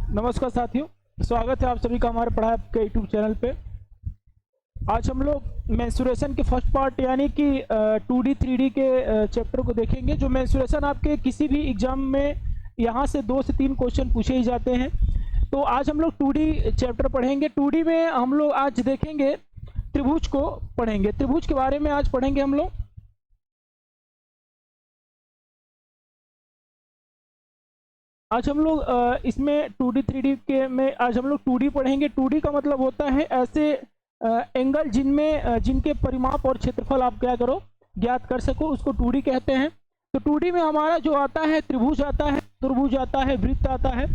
नमस्कार साथियों, स्वागत है आप सभी का हमारे पढ़ाई के यूट्यूब चैनल पे। आज हम लोग मेंसुरेशन के फर्स्ट पार्ट यानी कि 2D 3D के चैप्टर को देखेंगे। जो मेंसुरेशन आपके किसी भी एग्जाम में यहाँ से 2 से 3 क्वेश्चन पूछे ही जाते हैं। तो आज हम लोग 2D चैप्टर पढ़ेंगे। 2D में हम लोग आज देखेंगे त्रिभुज को पढ़ेंगे, त्रिभुज के बारे में आज पढ़ेंगे हम लोग। आज हम लोग इसमें 2D 3D के में आज हम लोग 2D पढ़ेंगे। 2D का मतलब होता है ऐसे एंगल जिनमें जिनके परिमाप और क्षेत्रफल आप क्या करो ज्ञात कर सको, उसको 2D कहते हैं। तो 2D में हमारा जो आता है त्रिभुज आता है, चतुर्भुज आता है, वृत्त आता है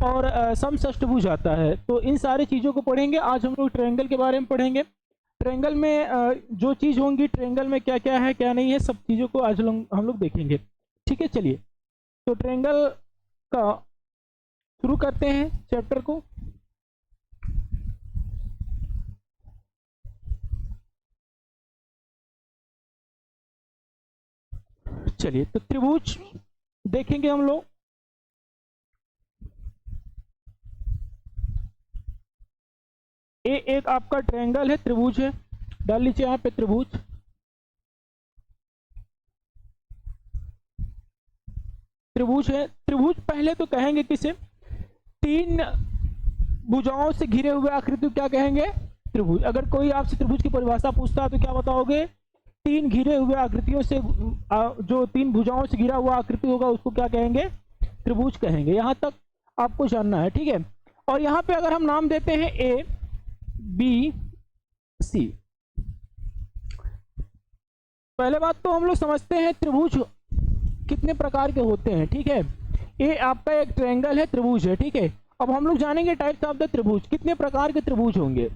और समषष्ठभुज आता है। तो इन सारी चीज़ों को पढ़ेंगे। आज हम लोग ट्रायंगल के बारे में पढ़ेंगे। ट्रायंगल में जो चीज़ होंगी, ट्रायंगल में क्या क्या है क्या नहीं है, सब चीज़ों को आज हम लोग देखेंगे। ठीक है, चलिए तो ट्रायंगल का शुरू करते हैं चैप्टर को। चलिए तो त्रिभुज देखेंगे हम लोग। ए एक आपका ट्रायंगल है, त्रिभुज है। डाल लीजिए यहाँ पे त्रिभुज। त्रिभुज है। त्रिभुज पहले तो कहेंगे किसे? 3 भुजाओं से घिरे हुए आकृति को क्या कहेंगे? त्रिभुज। अगर कोई आपसे त्रिभुज की परिभाषा पूछता है तो क्या बताओगे? 3 घिरे हुए आकृतियों से जो 3 भुजाओं से घिरा हुआ आकृति होगा उसको क्या कहेंगे? त्रिभुज कहेंगे। यहां तक आपको जानना है, ठीक है। और यहाँ पे अगर हम नाम देते हैं ए बी सी, पहले बात तो हम लोग समझते हैं त्रिभुज कितने प्रकार के होते हैं, ठीक है। ये आपका एक ट्रायंगल है, त्रिभुज है, ठीक है। अब हम लोग जानेंगे टाइप्स ऑफ द त्रिभुज। कितने प्रकार के त्रिभुज होंगे,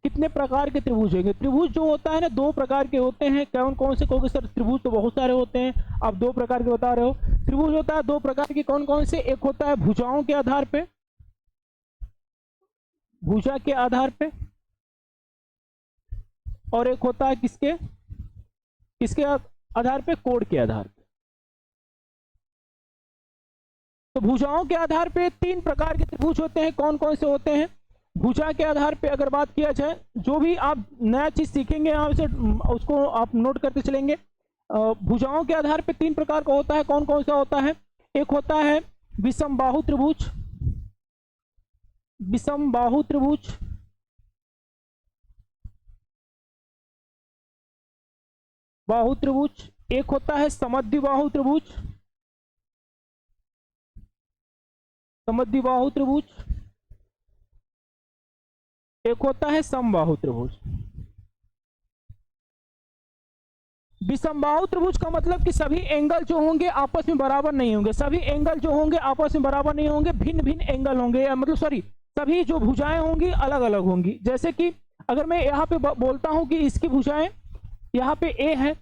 कितने प्रकार के त्रिभुज होंगे। त्रिभुज जो होता है ना, 2 प्रकार के होते हैं। कौन कौन से कहोगे सर? त्रिभुज तो बहुत सारे होते हैं, आप 2 प्रकार के बता रहे हो। त्रिभुज होता है 2 प्रकार के। कौन कौन से? एक होता है भुजाओं के आधार पे, भुजा के आधार पे, और एक होता है किसके किसके आधार पे? कोण के आधार पे। तो भुजाओं के आधार पे 3 प्रकार के त्रिभुज होते हैं। कौन कौन से होते हैं? भुजा के आधार पे अगर बात किया जाए, जो भी आप नया चीज सीखेंगे यहाँ से उसको आप नोट करते चलेंगे। भुजाओं के आधार पे 3 प्रकार का होता है। कौन कौन सा होता है? एक होता है विषम बाहु त्रिभुज, विषम बाहु त्रिभुज। बाहु त्रिभुज। एक होता है समद्विबाहु त्रिभुज, समद्विबाहु त्रिभुज। एक होता है समबाहु त्रिभुज। विषमबाहु त्रिभुज का मतलब कि सभी एंगल जो होंगे आपस में बराबर नहीं होंगे। सभी एंगल जो होंगे आपस में बराबर नहीं होंगे, भिन्न भिन्न एंगल होंगे, मतलब सॉरी, सभी जो भुजाएं होंगी अलग अलग होंगी। जैसे कि अगर मैं यहाँ पे बोलता हूं कि इसकी भुजाएं, यहाँ पे ए है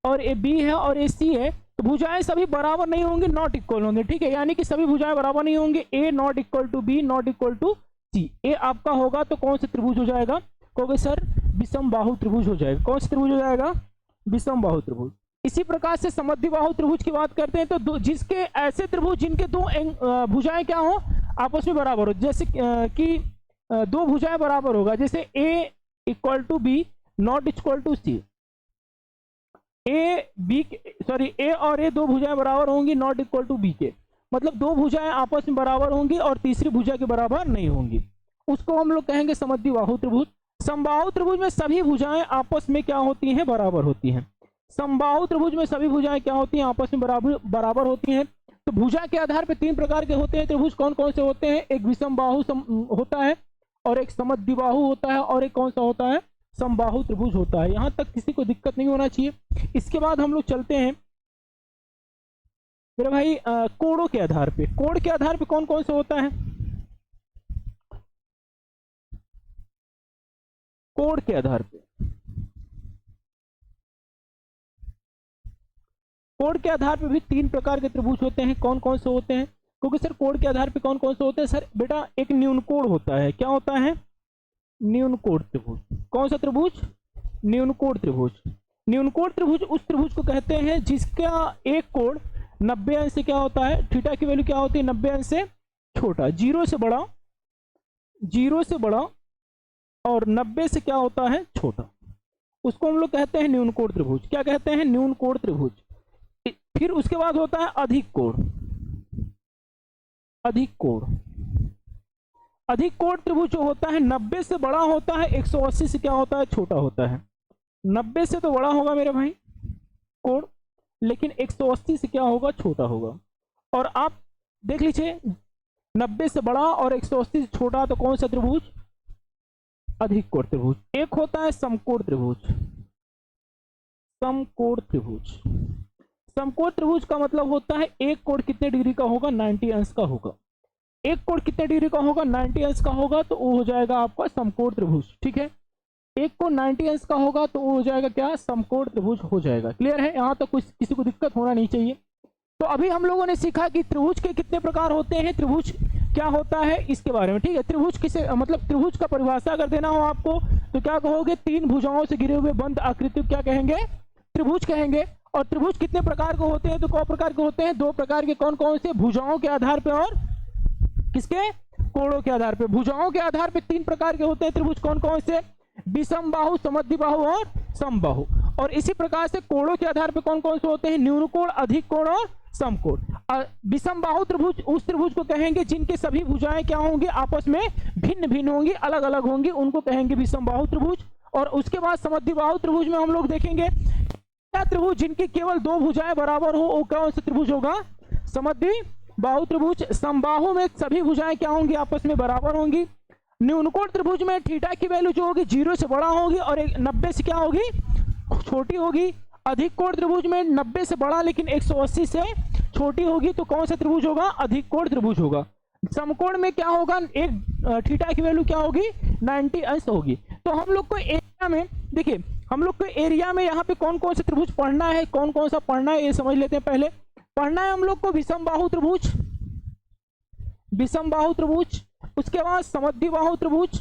और ए बी है और ए सी है, तो भुजाएं सभी बराबर नहीं होंगी, नॉट इक्वल होंगे, ठीक है। यानी कि सभी भुजाएं बराबर नहीं होंगे। A not equal to B not equal to C. A आपका होगा तो कौन सा त्रिभुज हो जाएगा? कहोगे सर विषम बाहु त्रिभुज हो जाएगा। कौन सा त्रिभुज हो जाएगा? विषम बाहु त्रिभुज। इसी प्रकार से समद्विबाहु त्रिभुज की बात करते हैं तो जिसके ऐसे त्रिभुज जिनके 2 भुजाएं क्या हो? आपस में बराबर हो। जैसे कि 2 भुजाएं बराबर होगा, जैसे A equal to B not equal to C. A B sorry A और ए 2 भुजाएं बराबर होंगी, नॉट इक्वल टू बी के। मतलब 2 भुजाएं आपस में बराबर होंगी और तीसरी भुजा के बराबर नहीं होंगी, उसको हम लोग कहेंगे समद्विबाहु त्रिभुज। समबाहु त्रिभुज में सभी भुजाएं आपस में क्या होती हैं? बराबर होती हैं। समबाहु त्रिभुज में सभी भुजाएं क्या होती हैं? आपस में बराबर होती हैं। तो भुजा के आधार पर 3 प्रकार के होते हैं त्रिभुज। कौन कौन से होते हैं? एक विषम बाहु होता है, और एक समद्विबाहु होता है, और एक कौन सा होता है? समबाहु त्रिभुज होता है। यहां तक किसी को दिक्कत नहीं होना चाहिए। इसके बाद हम लोग चलते हैं मेरे भाई कोणों के आधार पे। कोण के आधार पे कौन कौन से होता है? कोण के आधार पे, कोण के आधार पे भी 3 प्रकार के त्रिभुज होते हैं। कौन कौन से होते हैं? क्योंकि सर कोण के आधार पे कौन कौन से होते हैं? सर बेटा एक न्यून कोण होता है। क्या होता है? न्यून कोण त्रिभुज। कौन सा त्रिभुज? न्यून कोण त्रिभुज। न्यून कोण त्रिभुज उस त्रिभुज को कहते हैं जिसका एक कोण 90 अंश से क्या होता है? थीटा की वैल्यू क्या होती है? 90 अंश से छोटा, 0 से बड़ा, 0 से बड़ा और 90 से क्या होता है छोटा, उसको हम लोग कहते हैं न्यून कोण त्रिभुज। क्या कहते हैं? न्यून कोण त्रिभुज। फिर उसके बाद होता है अधिक कोण। अधिक कोण, अधिक कोण त्रिभुज जो होता है 90 से बड़ा होता है, 180 से क्या होता है छोटा होता है। 90 से तो बड़ा होगा मेरे भाई कोण, लेकिन 180 से क्या होगा छोटा होगा। और आप देख लीजिए 90 से बड़ा और 180 से छोटा, तो कौन सा त्रिभुज? अधिक कोण त्रिभुज। एक होता है समकोण त्रिभुज। समकोण त्रिभुज, समकोण त्रिभुज का मतलब होता है एक कोण कितने डिग्री का होगा? 90 अंश का होगा। एक कोण कितने डिग्री का होगा? 90 अंश का होगा, तो वो हो जाएगा आपका समकोण त्रिभुज। ठीक है, एक कोण 90 अंश का होगा तो वो हो जाएगा क्या? समकोण त्रिभुज हो जाएगा। क्लियर है? यहाँ तक कुछ किसी को दिक्कत होना नहीं चाहिए। तो अभी हम लोगों ने सीखा कि त्रिभुज के कितने प्रकार होते हैं, त्रिभुज क्या होता है इसके बारे में। ठीक है, त्रिभुज किसे मतलब त्रिभुज का परिभाषा अगर देना हो आपको तो क्या कहोगे? 3 भुजाओं से घिरे हुए बंद आकृति क्या कहेंगे? त्रिभुज कहेंगे। और त्रिभुज कितने प्रकार के होते हैं? तो कौ प्रकार के होते हैं? 2 प्रकार के। कौन कौन से? भुजाओं के आधार पे और किसके? कोणों के आधार पे। भुजाओं के आधार पे 3 प्रकार के होते हैं त्रिभुज। कौन कौन से? विषम बाहु, समद्विबाहु और समबाहु। और इसी प्रकार से कोणों के आधार पे कौन कौन से होते हैं? न्यून कोण, अधिक कोण और समकोण। विषम बाहु त्रिभुज उस त्रिभुज को कहेंगे जिनके सभी भुजाएं क्या होंगी? आपस में भिन्न भिन्न होंगी, अलग अलग होंगी, उनको कहेंगे विषम बाहु त्रिभुज। और उसके बाद समद्विबाहु त्रिभुज में हम लोग देखेंगे क्या त्रिभुज जिनकी केवल 2 भुजाएं बराबर हो, वो कौन सा त्रिभुज होगा? समद्विबाहु त्रिभुज। समबाहु में सभी भुजाएं क्या होंगी? आपस में बराबर होंगी। न्यून कोण त्रिभुज में थीटा की वैल्यू जो होगी 0 से बड़ा होगी और 90 से क्या होगी? छोटी होगी। अधिक कोण त्रिभुज में 90 से बड़ा लेकिन 180 से छोटी होगी, तो कौन सा त्रिभुज होगा? अधिक कोण त्रिभुज होगा। समकोण में क्या होगा? एक थीटा की वैल्यू क्या होगी? 90 अंश होगी। तो हम लोग को एरिया में देखिए, हम लोग को एरिया में यहाँ पे कौन कौन सा त्रिभुज पढ़ना है, कौन कौन सा पढ़ना है ये समझ लेते हैं। पहले पढ़ना है हम लोग को विषम बाहु त्रिभुज, विषम बाहु त्रिभुज। उसके बाद समद्विबाहु त्रिभुज,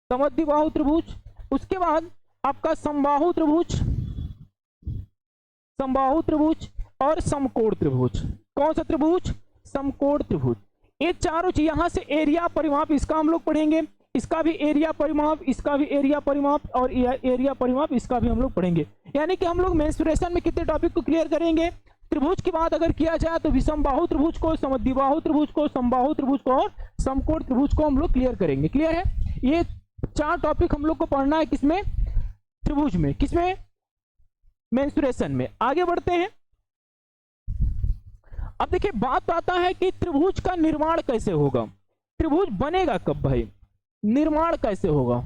समद्विबाहु त्रिभुज। उसके बाद आपका समबाहु त्रिभुज, समबाहु त्रिभुज और समकोण त्रिभुज। कौन सा त्रिभुज? समकोण त्रिभुज। ये चारों चीज यहां से एरिया परिमाप इसका हम लोग पढ़ेंगे, इसका भी एरिया परिमाप, इसका भी एरिया परिमाप और एरिया परिमाप इसका भी हम लोग पढ़ेंगे। यानी कि हम लोग मेंसुरेशन में कितने टॉपिक को क्लियर करेंगे? त्रिभुज की बात अगर किया जाए तो विषम बाहु त्रिभुज को, समद्विबाहु त्रिभुज को, समबाहु त्रिभुज को और समकोण त्रिभुज को हम लोग क्लियर करेंगे। क्लियर है? ये 4 टॉपिक हम लोग को पढ़ना है किसमें? त्रिभुज में। किसमें? मेंसुरेशन में। आगे बढ़ते हैं। अब देखिए बात आता है कि त्रिभुज का निर्माण कैसे होगा, त्रिभुज बनेगा कब भाई, निर्माण कैसे होगा,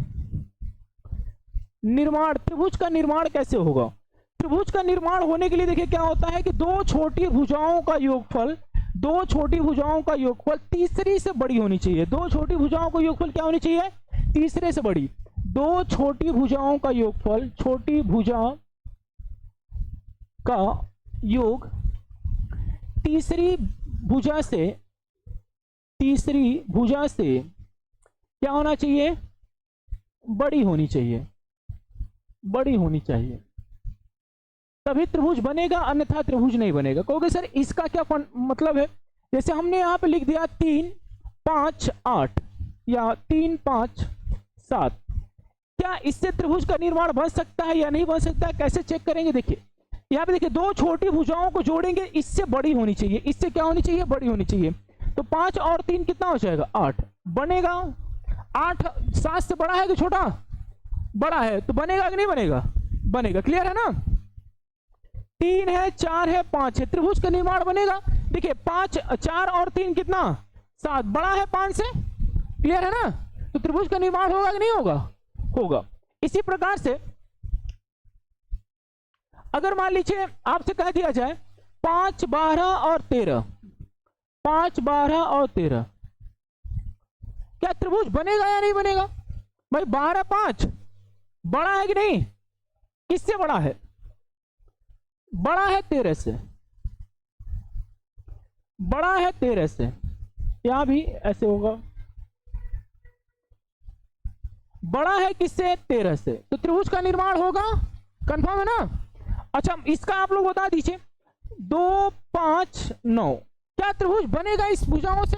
निर्माण, त्रिभुज का निर्माण कैसे होगा। त्रिभुज का निर्माण होने के लिए देखिए क्या होता है कि 2 छोटी भुजाओं का योगफल, 2 छोटी भुजाओं का योगफल तीसरी से बड़ी होनी चाहिए। 2 छोटी भुजाओं का योगफल क्या होनी चाहिए? तीसरे से बड़ी। 2 छोटी भुजाओं का योगफल, छोटी भुजा का योग तीसरी भुजा से, तीसरी भुजा से क्या होना चाहिए? बड़ी होनी चाहिए, बड़ी होनी चाहिए, तभी त्रिभुज बनेगा, अन्यथा त्रिभुज नहीं बनेगा। कहोगे सर इसका क्या मतलब है? जैसे हमने यहां पे लिख दिया 3, 5, 8 या 3, 5, 7, क्या इससे त्रिभुज का निर्माण बन सकता है या नहीं बन सकता है? कैसे चेक करेंगे? देखिए यहाँ पे देखिए 2 छोटी भुजाओं को जोड़ेंगे, इससे बड़ी होनी चाहिए, इससे क्या होनी चाहिए? बड़ी होनी चाहिए। तो 5 और 3 कितना हो जाएगा? 8 बनेगा। 8 7 से बड़ा है कि छोटा? बड़ा है, तो बनेगा कि नहीं बनेगा? बनेगा। क्लियर है ना? 3 है, 4 है, 5 है, त्रिभुज का निर्माण बनेगा। देखिए 5, 4 और 3 कितना? 7, बड़ा है 5 से। क्लियर है ना? तो त्रिभुज का निर्माण होगा कि नहीं होगा? होगा। इसी प्रकार से अगर मान लीजिए आपसे कह दिया जाए 5, 12 और 13, 5, 12 और 13, क्या त्रिभुज बनेगा या नहीं बनेगा? भाई 12, 5 बड़ा है कि नहीं? किससे बड़ा है? बड़ा है 13 से, बड़ा है 13 से। यहां भी ऐसे होगा, बड़ा है किससे? 13 से, तो त्रिभुज का निर्माण होगा। कंफर्म है ना? अच्छा इसका आप लोग बता दीजिए, 2, 5, 9। क्या त्रिभुज बनेगा इस भुजाओं से?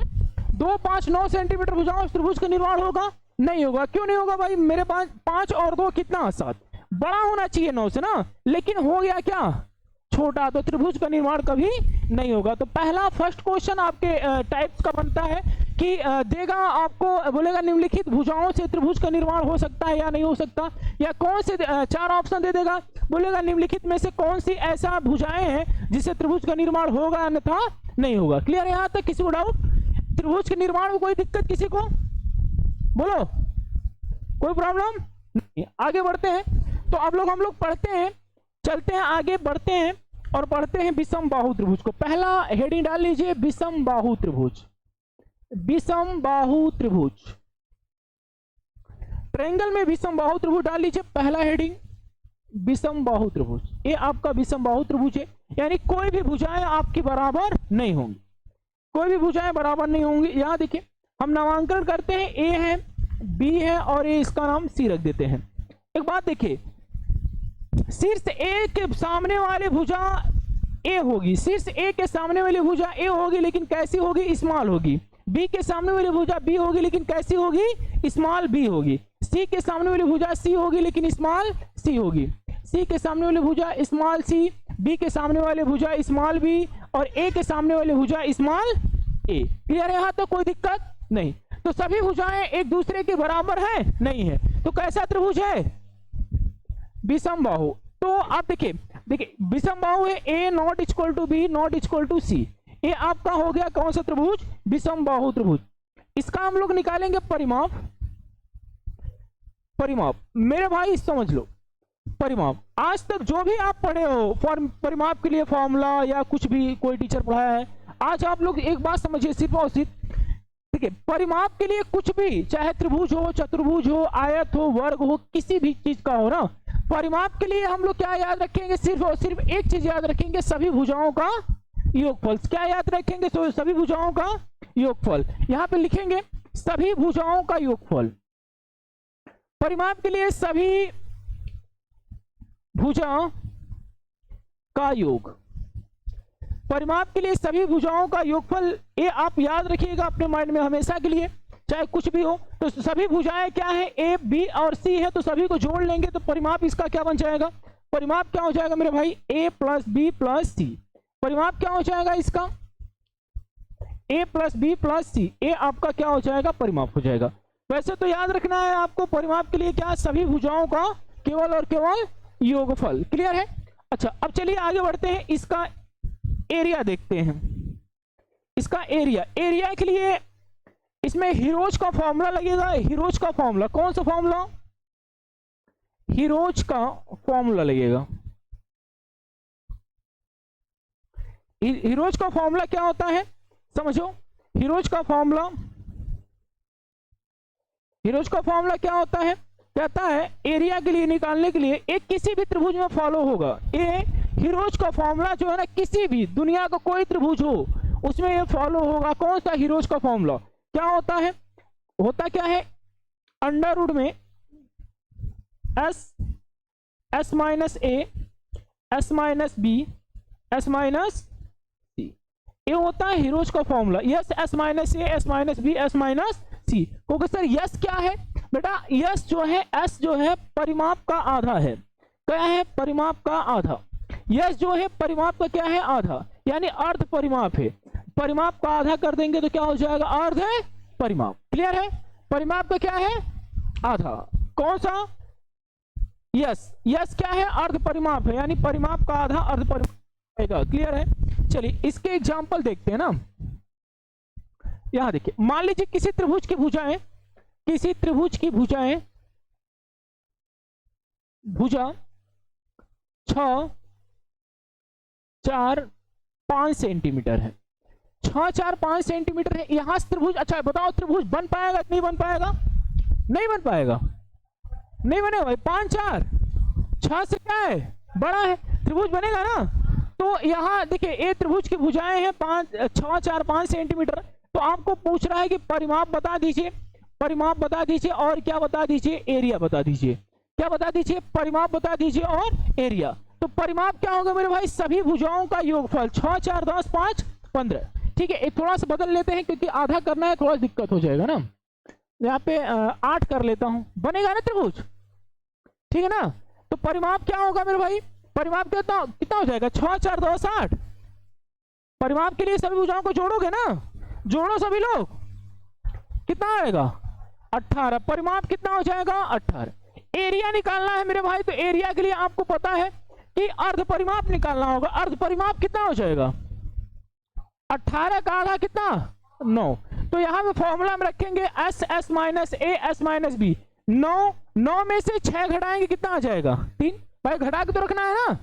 2, 5, 9 सेंटीमीटर भुजाओं से त्रिभुज का निर्माण होगा? नहीं होगा। क्यों नहीं होगा भाई? मेरे पास 5 और 2 कितना? 7। बड़ा होना चाहिए 9 से ना, लेकिन हो गया क्या? छोटा। तो त्रिभुज का निर्माण कभी नहीं होगा। तो पहला फर्स्ट क्वेश्चन आपके टाइप्स का बनता है कि देगा आपको, बोलेगा निम्नलिखित भुजाओं से त्रिभुज का निर्माण हो सकता है या नहीं हो सकता, या कौन से 4 ऑप्शन दे देगा, बोलेगा निम्नलिखित में से कौन सी ऐसा भुजाएं हैं जिससे त्रिभुज का निर्माण होगा अन्यथा नहीं होगा। क्लियर है यहाँ तक? किसी को डाउट? त्रिभुज के निर्माण में कोई दिक्कत किसी को? बोलो, कोई प्रॉब्लम नहीं। आगे बढ़ते हैं। तो अब हम लोग पढ़ते हैं, चलते हैं आगे, बढ़ते हैं और पढ़ते हैं विषम बाहु त्रिभुज को। पहला हेडिंग डाल लीजिए, विषम बाहु त्रिभुज। विषम बाहु त्रिभुज, ट्रायंगल में विषम बाहु त्रिभुज डाल लीजिए। पहला हेडिंग विषम बाहु त्रिभुज। ये आपका विषम बाहु त्रिभुज है, यानी कोई भी भुजाएं आपकी बराबर नहीं होंगी, कोई भी भुजाएं बराबर नहीं होंगी। यहां देखिए, हम नामांकन करते हैं, ए है, बी है और ए इसका नाम सी रख देते हैं। एक बात देखिए, शीर्ष ए के सामने वाले भुजा ए होगी, शीर्ष ए के सामने वाली भुजा ए होगी, लेकिन कैसी होगी? स्मॉल होगी। बी के सामने वाली भुजा बी होगी, लेकिन कैसी होगी? स्मॉल बी होगी। सी के सामने वाली भुजा सी होगी, लेकिन स्मॉल सी होगी। सी के सामने वाली भुजा स्मॉल सी, बी के सामने वाले भुजा स्मॉल बी और ए के सामने वाले भुजा स्मॉल ए। क्लियर है यहाँ? तो कोई दिक्कत नहीं। तो सभी भुजाएं एक दूसरे के बराबर है? नहीं है। तो कैसा त्रिभुज है? विषम बाहु। तो आप देखिए, विषम बाहु है, A not equal to B not equal to C. ये आपका हो गया कौन सा त्रिभुज? विषम बाहु त्रिभुज। इसका हम लोग निकालेंगे परिमाप। परिमाप मेरे भाई समझ लो, परिमाप आज तक जो भी आप पढ़े हो परिमाप के लिए फॉर्मूला या कुछ भी कोई टीचर पढ़ाया है, आज आप लोग एक बात समझिए सिर्फ और सिर्फ, ठीक है, परिमाप के लिए कुछ भी, चाहे त्रिभुज हो, चतुर्भुज हो, आयत हो, वर्ग हो, किसी भी चीज का हो ना, परिमाप के लिए हम लोग क्या याद रखेंगे? सिर्फ और सिर्फ एक चीज याद रखेंगे, सभी भुजाओं का योगफल। क्या याद रखेंगे? तो सभी भुजाओं का योगफल। यहां पे लिखेंगे सभी भुजाओं का योगफल। परिमाप के लिए सभी भुजाओं का योग, परिमाप के लिए सभी भुजाओं का योगफल, ये आप याद रखिएगा अपने माइंड में हमेशा के लिए, चाहे कुछ भी हो। तो सभी भुजाएं क्या है? ए, बी और सी है, तो सभी को जोड़ लेंगे तो परिमाप इसका क्या बन जाएगा? परिमाप क्या हो जाएगा मेरे भाई? ए प्लस बी प्लस सी। परिमाप क्या हो जाएगा इसका? ए plus B plus C. A आपका क्या हो जाएगा? परिमाप हो जाएगा। वैसे तो याद रखना है आपको परिमाप के लिए क्या? सभी भुजाओं का केवल और केवल योगफल। क्लियर है? अच्छा, अब चलिए आगे बढ़ते हैं, इसका एरिया देखते हैं। इसका एरिया, एरिया के लिए इसमें हीरोज का फॉर्मूला लगेगा। हीरोज का फॉर्मूला, कौन सा फॉर्मूला? हीरोज का फॉर्मूला लगेगा। हीरोज का फॉर्मूला क्या होता है समझो। हीरोज का फॉर्मूला, हीरोज का फॉर्मूला क्या होता है? कहता है एरिया के लिए निकालने के लिए एक किसी भी त्रिभुज में फॉलो होगा। ये हीरोज का फॉर्मूला जो है ना, किसी भी दुनिया का कोई त्रिभुज हो उसमें ये फॉलो होगा। कौन सा हीरोज का फॉर्मूला? क्या होता है? होता क्या है? अंडर रूट में S minus A, S minus B, S minus C. ये होता है हीरोज का formula. Yes S minus A, S minus B, S minus C. क्योंकि सर यस क्या है बेटा? यस जो है, एस जो है परिमाप का आधा है। क्या है? परिमाप का आधा। यस जो है परिमाप का क्या है? आधा, यानी अर्ध परिमाप है। परिमाप का आधा कर देंगे तो क्या हो जाएगा? अर्ध है परिमाप। क्लियर है? परिमाप का क्या है? आधा। कौन सा? यस। यस क्या है? अर्ध परिमाप है, यानी परिमाप का आधा अर्ध परिमाप आएगा। क्लियर है? चलिए इसके एग्जांपल देखते हैं ना। यहां देखिए, मान लीजिए किसी त्रिभुज की भुजाएं, किसी त्रिभुज की भुजाएं, भुजा 6, 4, 5 सेंटीमीटर है। 6, 4, 5 सेंटीमीटर है। यहां से त्रिभुज, अच्छा बताओ त्रिभुज बन पाएगा कि नहीं बन पाएगा? नहीं बन पाएगा, नहीं बनेगा भाई। 5, 4, 6 से क्या है? बड़ा है, त्रिभुज बनेगा ना। तो यहां देखिए ए त्रिभुज की भुजाएं हैं 6, 4, 5 सेंटीमीटर। तो आपको पूछ रहा है कि परिमाप बता दीजिए, परिमाप बता दीजिए और क्या बता दीजिए? एरिया बता दीजिए। क्या बता दीजिए? परिमाप बता दीजिए और एरिया। तो परिमाप क्या होगा मेरे भाई, सभी भुजाओं का योगफल, 6 4 10 5 15। ठीक है, एक थोड़ा सा बदल लेते हैं क्योंकि आधा करना है, थोड़ा दिक्कत हो जाएगा ना। यहाँ पे 8 कर लेता हूं, बनेगा ना त्रिभुज, ठीक है ना। तो परिमाप क्या होगा मेरे भाई, परिमाप कितना कितना हो जाएगा, 6 4 10 8। परिमाप के लिए सभी भुजाओं को जोड़ोगे ना, जोड़ो सभी लोग, कितना आएगा 18। परिमाप कितना हो जाएगा 18। एरिया निकालना है मेरे भाई, तो एरिया के लिए आपको पता है कि अर्ध परिमाप निकालना होगा। अर्ध परिमाप कितना हो जाएगा, 18 का आधा कितना 9। तो यहां पे फॉर्मूला में रखेंगे S S minus A S minus B. 9 में से 6 घटाएंगे कितना आ जाएगा 3। भाई घटा के तो रखना है ना,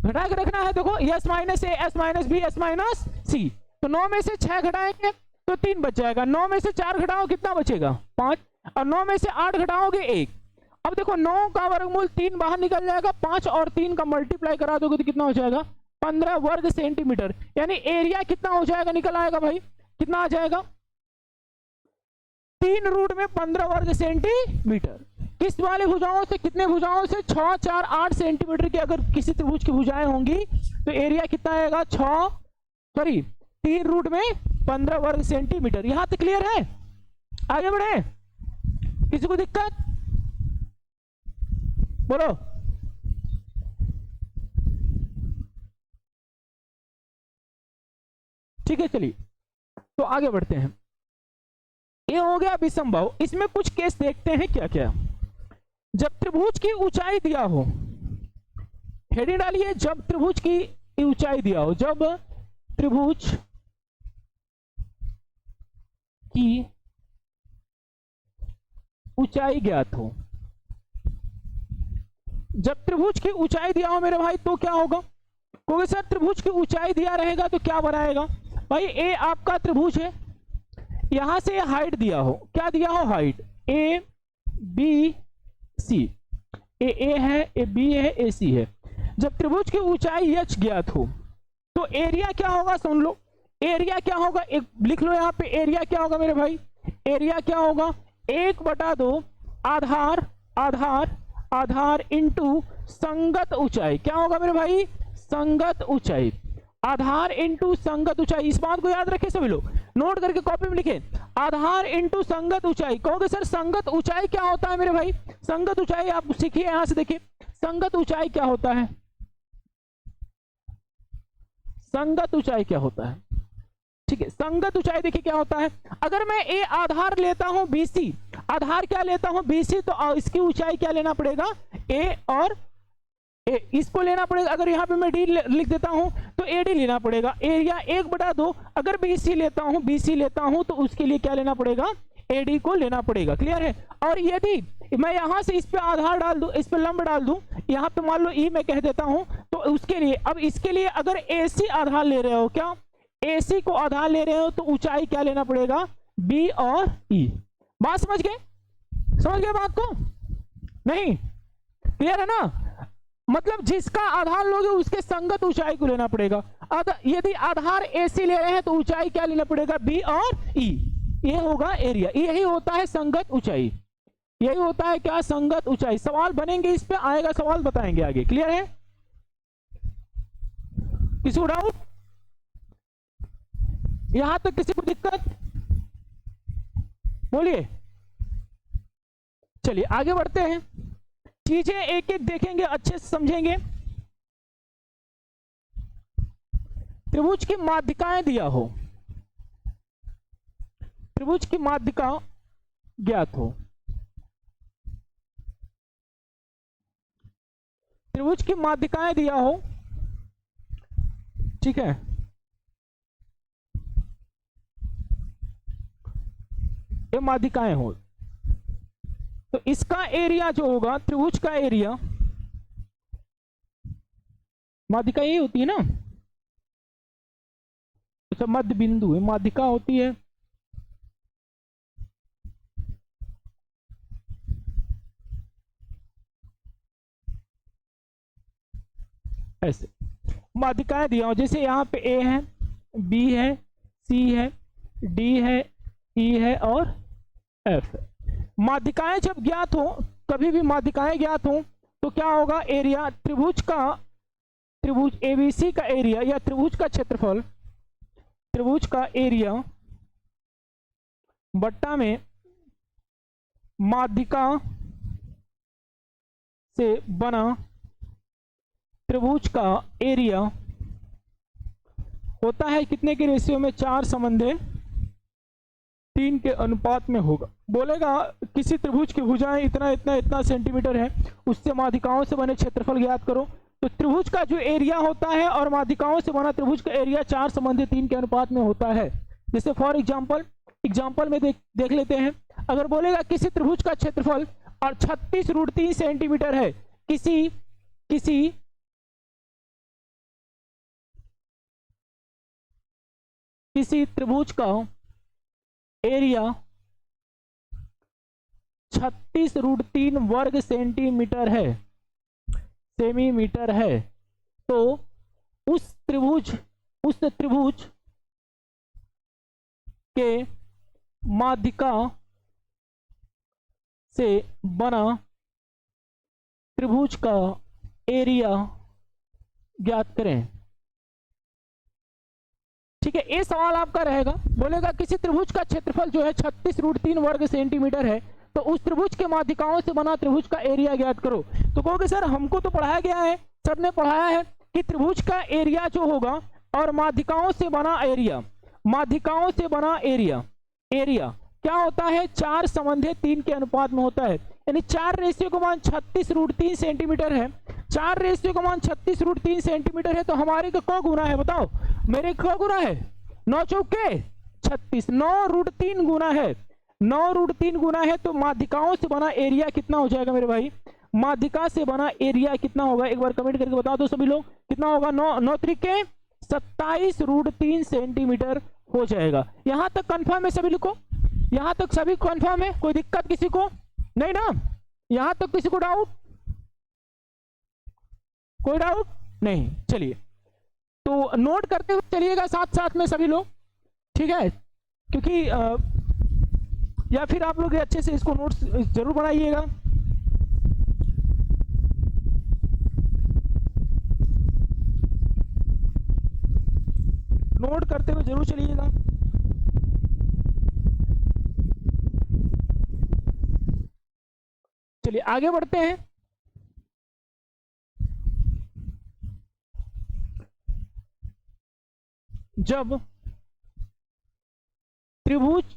घटा के रखना है। देखो S minus A S minus B S minus C. तो 9 में से 6 घटाएंगे तो 3 बच जाएगा। 9 में से 4 घटाओ कितना बचेगा 5, और 9 में से 8 घटाओगे 1। अब देखो 9 का वर्गमूल 3 बाहर निकल जाएगा, 5 और 3 का मल्टीप्लाई करा दोगे तो कितना हो जाएगा 15 वर्ग सेंटीमीटर। यानी एरिया कितना हो जाएगा, निकल आएगा भाई, कितना आ जाएगा 3 रूट में 15 वर्ग सेंटीमीटर। किस वाले भुजाओं से, कितने भुजाओं से, 6 4 8 सेंटीमीटर की अगर किसी त्रिभुज की भुजाएं होंगी तो एरिया कितना आएगा 3 रूट में 15 वर्ग सेंटीमीटर। यहां तक क्लियर है, आगे बढ़े, किसी को दिक्कत बोलो। ठीक है, चलिए तो आगे बढ़ते हैं। ये हो गया विषमबाहु। इसमें कुछ केस देखते हैं क्या क्या। जब त्रिभुज की ऊंचाई दिया हो, हेडिंग डालिए, जब त्रिभुज की ऊंचाई दिया हो, जब त्रिभुज की ऊंचाई ज्ञात हो, जब त्रिभुज की ऊंचाई दिया हो मेरे भाई तो क्या होगा, क्योंकि सर त्रिभुज की ऊंचाई दिया रहेगा तो क्या बनाएगा भाई, ए आपका त्रिभुज है, यहां से हाइट दिया हो, क्या दिया हो हाइट, ए बी सी, ए है, ए बी है, ए सी है। जब त्रिभुज की ऊंचाई एच ज्ञात हो तो एरिया क्या होगा, सुन लो, एरिया क्या होगा, एक लिख लो यहां पे, एरिया क्या होगा मेरे भाई, एरिया क्या होगा 1/2 आधार आधार आधार इंटू संगत ऊंचाई। क्या होगा मेरे भाई, संगत ऊंचाई, आधार इंटू संगत ऊंचाई। इस बात को याद रखें सभी लोग, नोट करके कॉपी में लिखें, आधार इंटू संगत ऊंचाई। कहोगे सर संगत ऊंचाई क्या होता है मेरे भाई, संगत ऊंचाई आप सीखिए, यहां से देखिए संगत ऊंचाई क्या होता है, संगत ऊंचाई क्या होता है। ठीक है, संगत ऊंचाई देखिए क्या होता है, अगर मैं ए आधार लेता हूं बीसी, आधार क्या लेता हूं बीसी, तो इसकी ऊंचाई क्या लेना पड़ेगा, ए और ए, इसको लेना पड़ेगा। अगर यहां पे मैं डी लिख देता हूं तो एडी लेना पड़ेगा। एरिया 1/2, अगर बीसी लेता हूं, बीसी लेता हूं तो उसके लिए क्या लेना पड़ेगा, एडी को लेना पड़ेगा। क्लियर है। और यदि मैं यहां से इस पे आधार डाल दूं, इस पे लंब डाल दूं, यहां पे मान लो ई मैं कह देता हूं, तो उसके लिए, अब इसके लिए अगर एसी आधार ले रहे हो, क्या एसी को आधार ले रहे हो तो ऊंचाई क्या लेना पड़ेगा, बी और ई। बात समझ गए, समझ गए बात को, नहीं क्लियर है ना। मतलब जिसका आधार लोगे उसके संगत ऊंचाई को लेना पड़ेगा। यदि आधार एसी ले रहे हैं तो ऊंचाई क्या लेना पड़ेगा, बी और ई। ये होगा एरिया, यही होता है संगत ऊंचाई, यही होता है क्या, संगत ऊंचाई। सवाल बनेंगे इस पे, आएगा सवाल, बताएंगे आगे। क्लियर है, किसी को डाउट, यहां तक किसी को दिक्कत, बोलिए। चलिए आगे बढ़ते हैं, चीजें एक एक देखेंगे, अच्छे से समझेंगे। त्रिभुज की माध्यिकाएं दिया हो, त्रिभुज की माध्यिका ज्ञात हो, त्रिभुज की माध्यिकाएं दिया हो, ठीक है, ये माध्यिकाएं हो तो इसका एरिया जो होगा, त्रिभुज का एरिया, माध्यिका यही होती है ना, अच्छा मध्य बिंदु है, माध्यिका होती है, ऐसे माध्यिकाएं दिया हो, जैसे यहां पे ए है, बी है, सी है, डी है, ई है और एफ है। माध्यिकाएं जब ज्ञात हो, कभी भी माध्यिकाएं ज्ञात हो तो क्या होगा, एरिया त्रिभुज का त्रिभुज एबीसी का एरिया या त्रिभुज का क्षेत्रफल, त्रिभुज का एरिया बट्टा में माध्यिका से बना त्रिभुज का एरिया होता है कितने के रेशियो में, 4:3 के अनुपात में होगा। बोलेगा किसी त्रिभुज की भुजाएं इतना इतना इतना सेंटीमीटर है, उससे माध्यिकाओं से बने क्षेत्रफल ज्ञात करो। तो त्रिभुज का जो एरिया होता है और माध्यिकाओं से बना त्रिभुज का एरिया 4:3 के अनुपात में होता है। जैसे फॉर एग्जाम्पल में देख लेते हैं। अगर बोलेगा किसी त्रिभुज का क्षेत्रफल और 36√3 सेंटीमीटर है, किसी त्रिभुज का एरिया 36√3 वर्ग सेंटीमीटर है, सेमीमीटर है, तो उस त्रिभुज के माध्यिका से बना त्रिभुज का एरिया ज्ञात करें। ठीक है, ये सवाल आपका रहेगा। बोलेगा किसी त्रिभुज का क्षेत्रफल जो है 36√3 वर्ग सेंटीमीटर है, तो उस त्रिभुज के माध्यिकाओं से बना त्रिभुज का एरिया ज्ञात करो। तो कहोगे सर हमको तो पढ़ाया गया है, सर ने पढ़ाया है कि त्रिभुज का एरिया जो होगा और माध्यिकाओं से बना एरिया, माध्यिकाओं से बना एरिया क्या होता है, 4:3 के अनुपात में होता है। यानी 4:36√3 सेंटीमीटर है, 4:36√3 सेंटीमीटर है, तो हमारे का कौ गुना है बताओ, मेरे का गुना है 9 चौके 36, 9√3 गुना है, 9√3 गुना है। तो माध्यिकाओं से बना एरिया कितना हो जाएगा मेरे भाई, माध्यिका से बना एरिया कितना होगा, एक बार कमेंट करके बताओ तो सभी लोग, कितना होगा, 9 त्रिके 27√3 सेंटीमीटर हो जाएगा। यहां तक कंफर्म है सभी लोग को, यहां तक सभी कंफर्म है, कोई दिक्कत किसी को नहीं ना, यहां तक किसी को डाउट, कोई डाउट नहीं। चलिए तो नोट करते हुए चलिएगा साथ साथ में सभी लोग, ठीक है, क्योंकि या फिर आप लोग अच्छे से इसको नोट्स जरूर बनाइएगा। नोट करते हुए जरूर चलिएगा। चलिए आगे बढ़ते हैं। जब त्रिभुज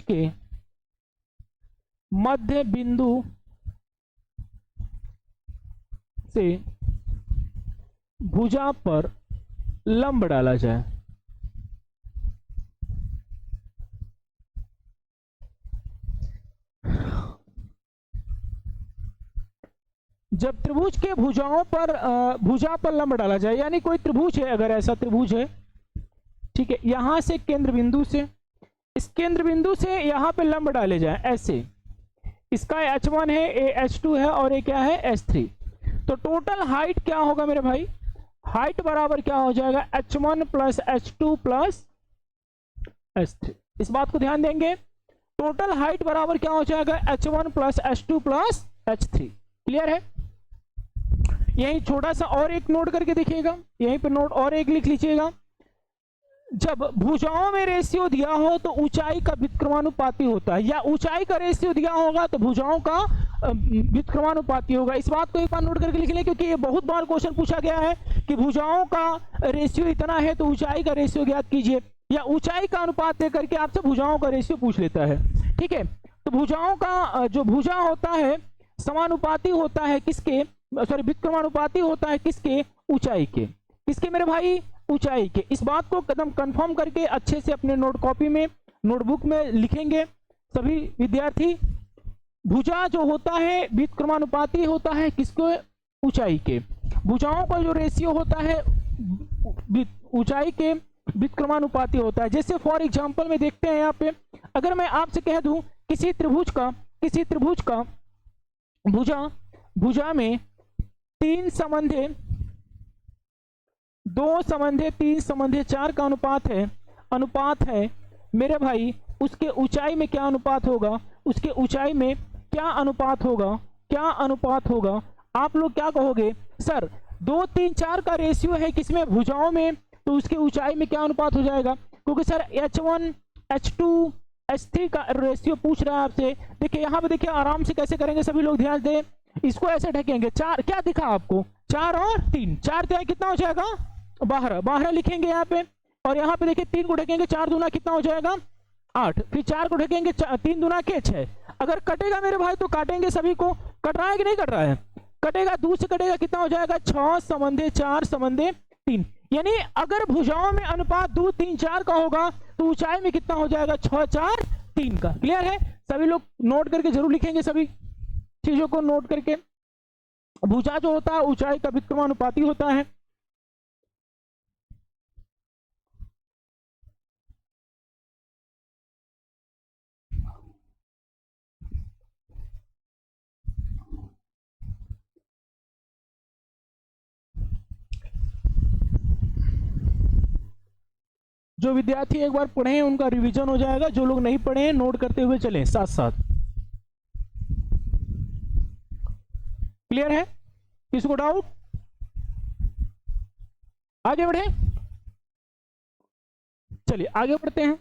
के मध्य बिंदु से भुजा पर लंब डाला जाए, जब त्रिभुज के भुजा पर लंब डाला जाए, यानी कोई त्रिभुज है, अगर ऐसा त्रिभुज है, ठीक है, यहां से केंद्र बिंदु से, इस केंद्र बिंदु से यहां पे लंब डाले जाए ऐसे, इसका H1 है, ये H2 है और ये क्या है H3। तो टोटल हाइट क्या होगा मेरे भाई, हाइट बराबर क्या हो जाएगा, H1 plus H2 plus H3। इस बात को ध्यान देंगे, टोटल हाइट बराबर क्या हो जाएगा, H1 plus H2 plus H3। Clear है। यही छोटा सा और एक नोट करके देखिएगा, यहीं पे नोट और एक लिख लीजिएगा। जब भुजाओं में रेशियो दिया हो तो ऊंचाई का व्युत्क्रमानुपाती होता है, या ऊंचाई का रेशियो दिया होगा तो भुजाओं का व्युत्क्रमानुपाती होगा। इस बात को एक बार नोट करके लिख लें, क्योंकि ये बहुत बार क्वेश्चन पूछा गया है कि भुजाओं का रेशियो इतना है तो ऊंचाई का रेशियो ज्ञात कीजिए, या ऊंचाई का अनुपात दे करके आपसे भुजाओं का रेशियो पूछ लेता है। ठीक है, तो भुजाओं का जो भुजा होता है समानुपाती होता है किसके, सॉरी व्युत्क्रमानुपाती होता है किसके, ऊंचाई के। किसके मेरे भाई, ऊंचाई के। इस बात को कदम कंफर्म करके अच्छे से अपने नोट कॉपी में, नोटबुक में लिखेंगे सभी विद्यार्थी। भुजा जो होता है व्युत्क्रमानुपाती होता है किसको, ऊंचाई के। भुजाओं का जो रेशियो होता है ऊंचाई के व्युत्क्रमानुपाती होता है। जैसे फॉर एग्जांपल में देखते हैं यहाँ पे, अगर मैं आपसे कह दूं किसी त्रिभुज का भुजा में 3 संबंधे 2 संबंधे 3 संबंधे 4 का अनुपात है मेरे भाई, उसके ऊंचाई में क्या अनुपात होगा, उसके ऊंचाई में क्या अनुपात होगा, क्या अनुपात होगा? आप लोग क्या कहोगे सर 2 3 4 का रेशियो है किसमें? भुजाओं में, तो उसकी ऊंचाई में क्या अनुपात हो जाएगा? क्योंकि सर H1 H2 H3 का रेशियो पूछ रहा है आपसे। देखिए यहाँ पे देखिए आराम से कैसे करेंगे सभी लोग, ध्यान दें। इसको ऐसे ढकेंगे, 4 क्या दिखा आपको? 4 और 3, 4 तिहाई कितना हो जाएगा? 12, 12 लिखेंगे यहाँ पे। और यहाँ पे देखिए 3 को ढकेंगे, 4 दूना कितना हो जाएगा? 8। फिर 4 को ढकेंगे, 3 दूना के 6। अगर कटेगा मेरे भाई तो काटेंगे सभी को। कट रहा है कि नहीं कट रहा है? कटेगा, दूर से कटेगा, कितना हो जाएगा? 6 समंधे 4 समंधे 3। यानी अगर भुजाओं में अनुपात 2 3 4 का होगा तो ऊंचाई में कितना हो जाएगा? 6 4 3 का। क्लियर है? सभी लोग नोट करके जरूर लिखेंगे, सभी चीजों को नोट करके। भुजा जो होता है ऊंचाई का व्युत्क्रमानुपाती होता है। जो विद्यार्थी एक बार पढ़े हैं उनका रिवीजन हो जाएगा, जो लोग नहीं पढ़े हैं नोट करते हुए चलें साथ साथ। क्लियर है? किसको डाउट? आगे बढ़े, चलिए आगे बढ़ते हैं।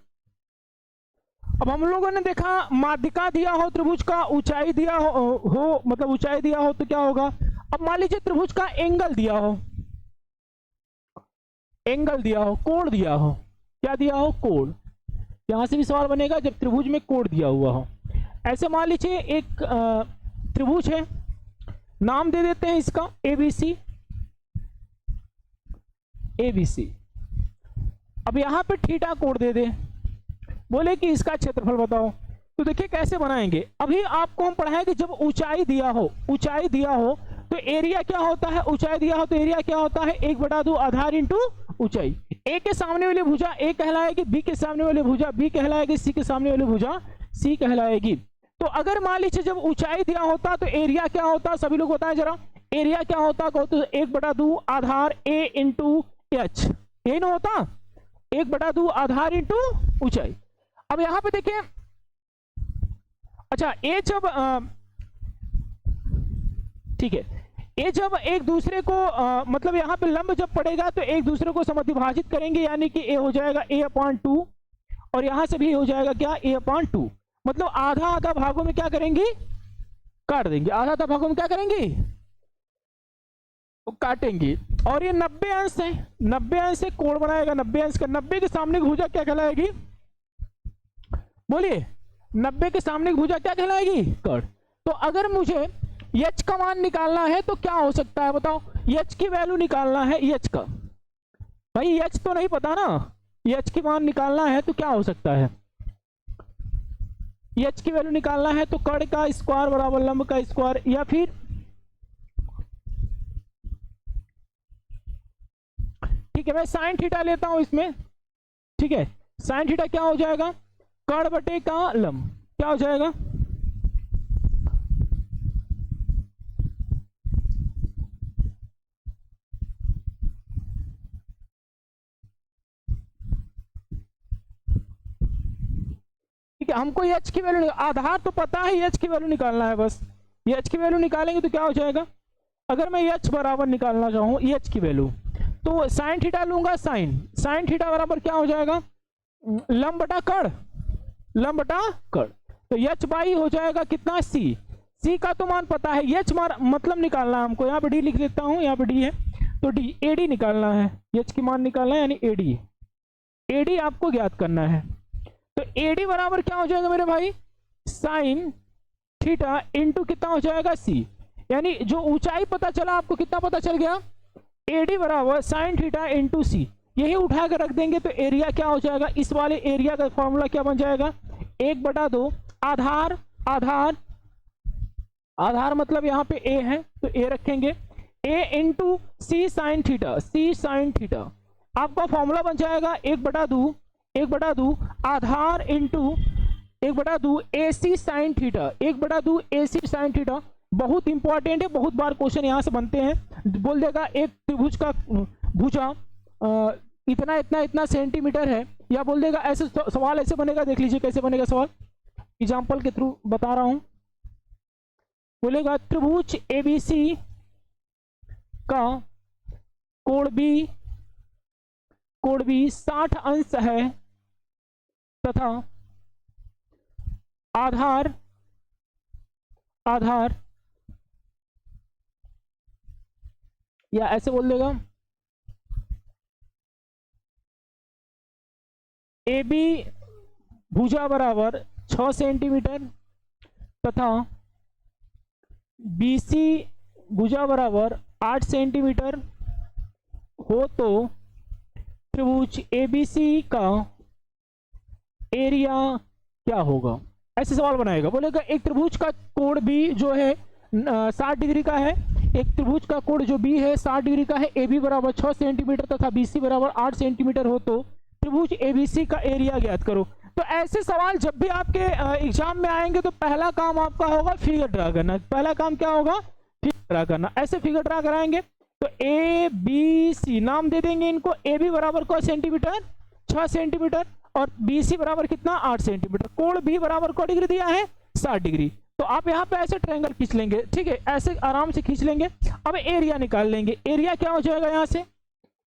अब हम लोगों ने देखा माध्यिका दिया हो त्रिभुज का, ऊंचाई दिया हो मतलब ऊंचाई दिया हो तो क्या होगा? अब मान लीजिए त्रिभुज का एंगल दिया हो, एंगल दिया हो, कोण दिया हो। क्या दिया हो? कोण। यहां से भी सवाल बनेगा जब त्रिभुज में कोण दिया हुआ हो। ऐसे मान लीजिए एक त्रिभुज है, नाम दे देते हैं इसका ABC, ABC। अब यहां पे थीटा कोण दे दे, बोले कि इसका क्षेत्रफल बताओ। तो देखिए कैसे बनाएंगे। अभी आपको हम पढ़ाएं कि जब ऊंचाई दिया हो, ऊंचाई दिया हो तो एरिया क्या होता है? ऊंचाई दिया हो तो एरिया क्या होता है? 1/2 आधार इंटू ऊंचाई। ए के सामने वाली भुजा ए कहलाएगी, बी के सामने वाली भुजा बी कहलाएगी, सी के सामने वाली भुजा सी कहलाएगी। तो अगर मान लीजिए जब ऊंचाई दिया होता तो एरिया क्या होता? सभी लोग बताएं जरा, एरिया क्या होता? कहो तो 1/2 आधार ए इंटू एच, यही ना होता? 1/2 आधार इंटू ऊंचाई। अब यहां पे देखिए, अच्छा ए जब ठीक है, ये जब एक दूसरे को मतलब यहाँ पे लंब जब पड़ेगा तो एक दूसरे को समद्विभाजित करेंगे, यानी कि ए हो जाएगा a/2 और यहां से भी हो जाएगा क्या? a/2। मतलब आधा आधा भागों में क्या करेंगे? काट देंगे। आधा आधा भागों में क्या करेंगे? तो काटेंगे। और ये 90 अंश है, 90 अंश से कोण बनाएगा 90 अंश का। 90 के सामने की भुजा क्या कहलाएगी? बोलिए, 90 के सामने की भुजा क्या कहलाएगी? कर्ण। तो अगर मुझे h का मान निकालना है तो क्या हो सकता है बताओ? h की वैल्यू निकालना है, h का। भाई h तो नहीं पता ना, h की मान निकालना है तो क्या हो सकता है? h की वैल्यू निकालना है तो कर्ण का स्क्वायर बराबर लंब का स्क्वायर, या फिर ठीक है मैं साइन थीटा लेता हूं इसमें। ठीक है, साइन थीटा क्या हो जाएगा? कर्ण बटे का लंब। क्या हो जाएगा? ठीक है, हमको h की वैल्यू, आधार तो पता है, h की वैल्यू निकालना है बस। h की वैल्यू निकालेंगे तो क्या हो जाएगा? अगर मैं h बराबर निकालना चाहूं h की वैल्यू, तो साइन थीटा लूंगा। साइन थीटा बराबर क्या हो जाएगा? लंब बटा कर्ण, लंब बटा कर्ण। तो h बाई हो जाएगा कितना? c का तो मान पता है, h मतलब निकालना है हमको। यहाँ पे d लिख देता हूँ, यहाँ पे d है तो d AD निकालना है, h की मान निकालना है, यानी AD आपको ज्ञात करना है। तो AD बराबर क्या हो जाएगा मेरे भाई? साइन थीटा इंटू कितना हो जाएगा? c। यानी जो ऊंचाई पता चला आपको, कितना पता चल गया? AD बराबर साइन थीटा इंटू c। यही उठा कर रख देंगे तो एरिया क्या हो जाएगा? इस वाले एरिया का फॉर्मूला क्या बन जाएगा? 1/2 आधार, आधार मतलब यहाँ पे a है तो a रखेंगे, a into c sine theta. आपका फॉर्मूला बन जाएगा 1/2 आधार into 1/2 AC sine theta, 1/2 AC sine theta. बहुत इंपॉर्टेंट है, बहुत बार क्वेश्चन यहां से बनते हैं। बोल देगा एक त्रिभुज का भुजा इतना इतना इतना सेंटीमीटर है, या बोल देगा ऐसे सवाल ऐसे बनेगा। देख लीजिए कैसे बनेगा सवाल, एग्जाम्पल के थ्रू बता रहा हूं। बोलेगा त्रिभुज एबीसी का कोण बी 60 अंश है तथा आधार या ऐसे बोल देगा ए बी भुजा बराबर 6 सेंटीमीटर तथा बी सी भुजा बराबर 8 सेंटीमीटर हो तो त्रिभुज एबीसी का एरिया क्या होगा। ऐसे सवाल बनाएगा। बोलेगा एक त्रिभुज का कोण बी जो है 60 डिग्री का है, एक त्रिभुज का कोण जो बी है 60 डिग्री का है, ए बी बराबर 6 सेंटीमीटर तथा बी सी बराबर 8 सेंटीमीटर हो तो त्रिभुज एबीसी का एरिया ज्ञात करो। तो ऐसे सवाल जब भी आपके एग्जाम में आएंगे तो पहला काम आपका होगा फिगर ड्रा करना। पहला काम क्या होगा? फिगर ड्रा करना। ऐसे फिगर ड्रा कराएंगे तो ए बी सी नाम दे देंगे इनको। ए बी बराबर को सेंटीमीटर 6 सेंटीमीटर और बी सी बराबर कितना 8 सेंटीमीटर। कोण बी बराबर को डिग्री दिया है 60 डिग्री। तो आप यहाँ पे ऐसे ट्रायंगल खींच लेंगे, ठीक है, ऐसे आराम से खींच लेंगे। अब एरिया निकाल लेंगे। एरिया क्या हो जाएगा? यहाँ से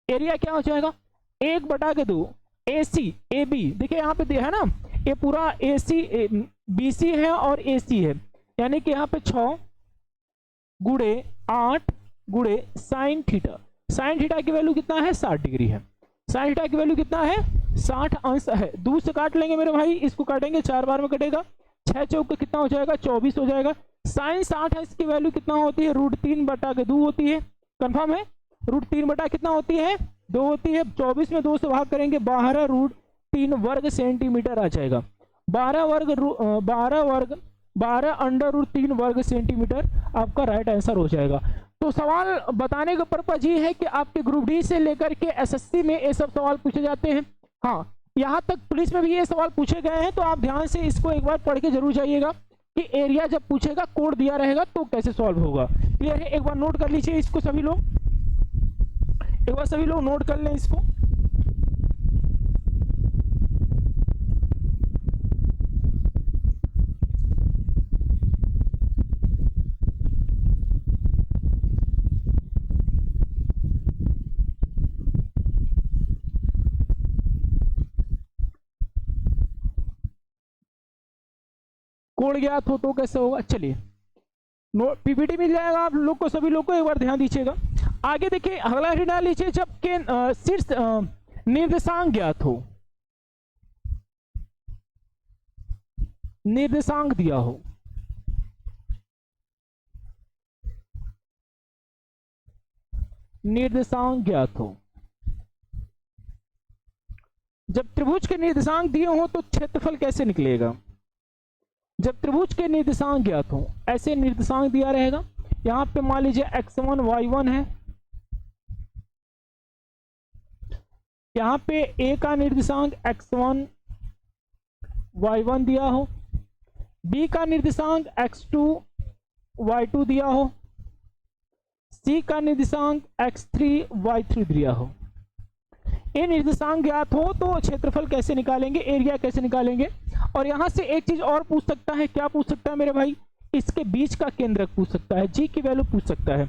एरिया क्या हो जाएगा? 1/2 ए सी ए बी, देखिए यहाँ पे है ना, ये पूरा ए सी बी सी है और ए सी है, यानी कि यहाँ पे 6 गुणे 8 गुणे साइन थीटा। साइन थीटा की वैल्यू कितना है? 60 डिग्री है। साइन थीटा की वैल्यू कितना है? 60 अंश है। दूर से काट लेंगे मेरे भाई, इसको काटेंगे 4 बार में कटेगा। 6 चौक का कितना हो जाएगा? 24 हो जाएगा। साइन 60 है, इसकी वैल्यू कितना होती है? √3/2 होती है। कंफर्म है? √3 बटा कितना होती है? 2 होती है। 24 में 2 से भाग करेंगे 12√3 वर्ग सेंटीमीटर आ जाएगा। 12√3 वर्ग सेंटीमीटर आपका राइट आंसर हो जाएगा। तो सवाल बताने का पर्पज ये है कि आपके ग्रुप डी से लेकर के एसएससी में ये सब सवाल पूछे जाते हैं। हाँ, यहाँ तक पुलिस में भी ये सवाल पूछे गए हैं, तो आप ध्यान से इसको एक बार पढ़ के जरूर जाइएगा कि एरिया जब पूछेगा, कोड दिया रहेगा तो कैसे सॉल्व होगा। क्लियर है? एक बार नोट कर लीजिए इसको सभी लोग, एक बार सभी लोग नोट कर लें इसको। कोड ज्ञात हो तो कैसे होगा? चलिए, पीपीटी मिल जाएगा आप लोग को, सभी लोग को, एक बार ध्यान दीजिएगा। आगे देखिए, अगला हेडिंग डाल लीजिए, जबकि शीर्ष निर्देशांक ज्ञात हो, निर्देशांक दिया हो, निर्देशांक ज्ञात हो। जब त्रिभुज के निर्देशांक दिए हो तो क्षेत्रफल कैसे निकलेगा? जब त्रिभुज के निर्देशांक ज्ञात हो, ऐसे निर्देशांक दिया रहेगा। यहां पे मान लीजिए x1 y1 है, यहां पे a का निर्देशांक x1 y1 दिया हो, b का निर्देशांक x2 y2 दिया हो, c का निर्देशांक x3 y3 दिया हो। ये निर्देशांक ज्ञात हो तो क्षेत्रफल कैसे निकालेंगे, एरिया कैसे निकालेंगे। और यहां से एक चीज और पूछ सकता है, क्या पूछ सकता है मेरे भाई? इसके बीच का केंद्रक पूछ सकता है, जी की वैल्यू पूछ सकता है।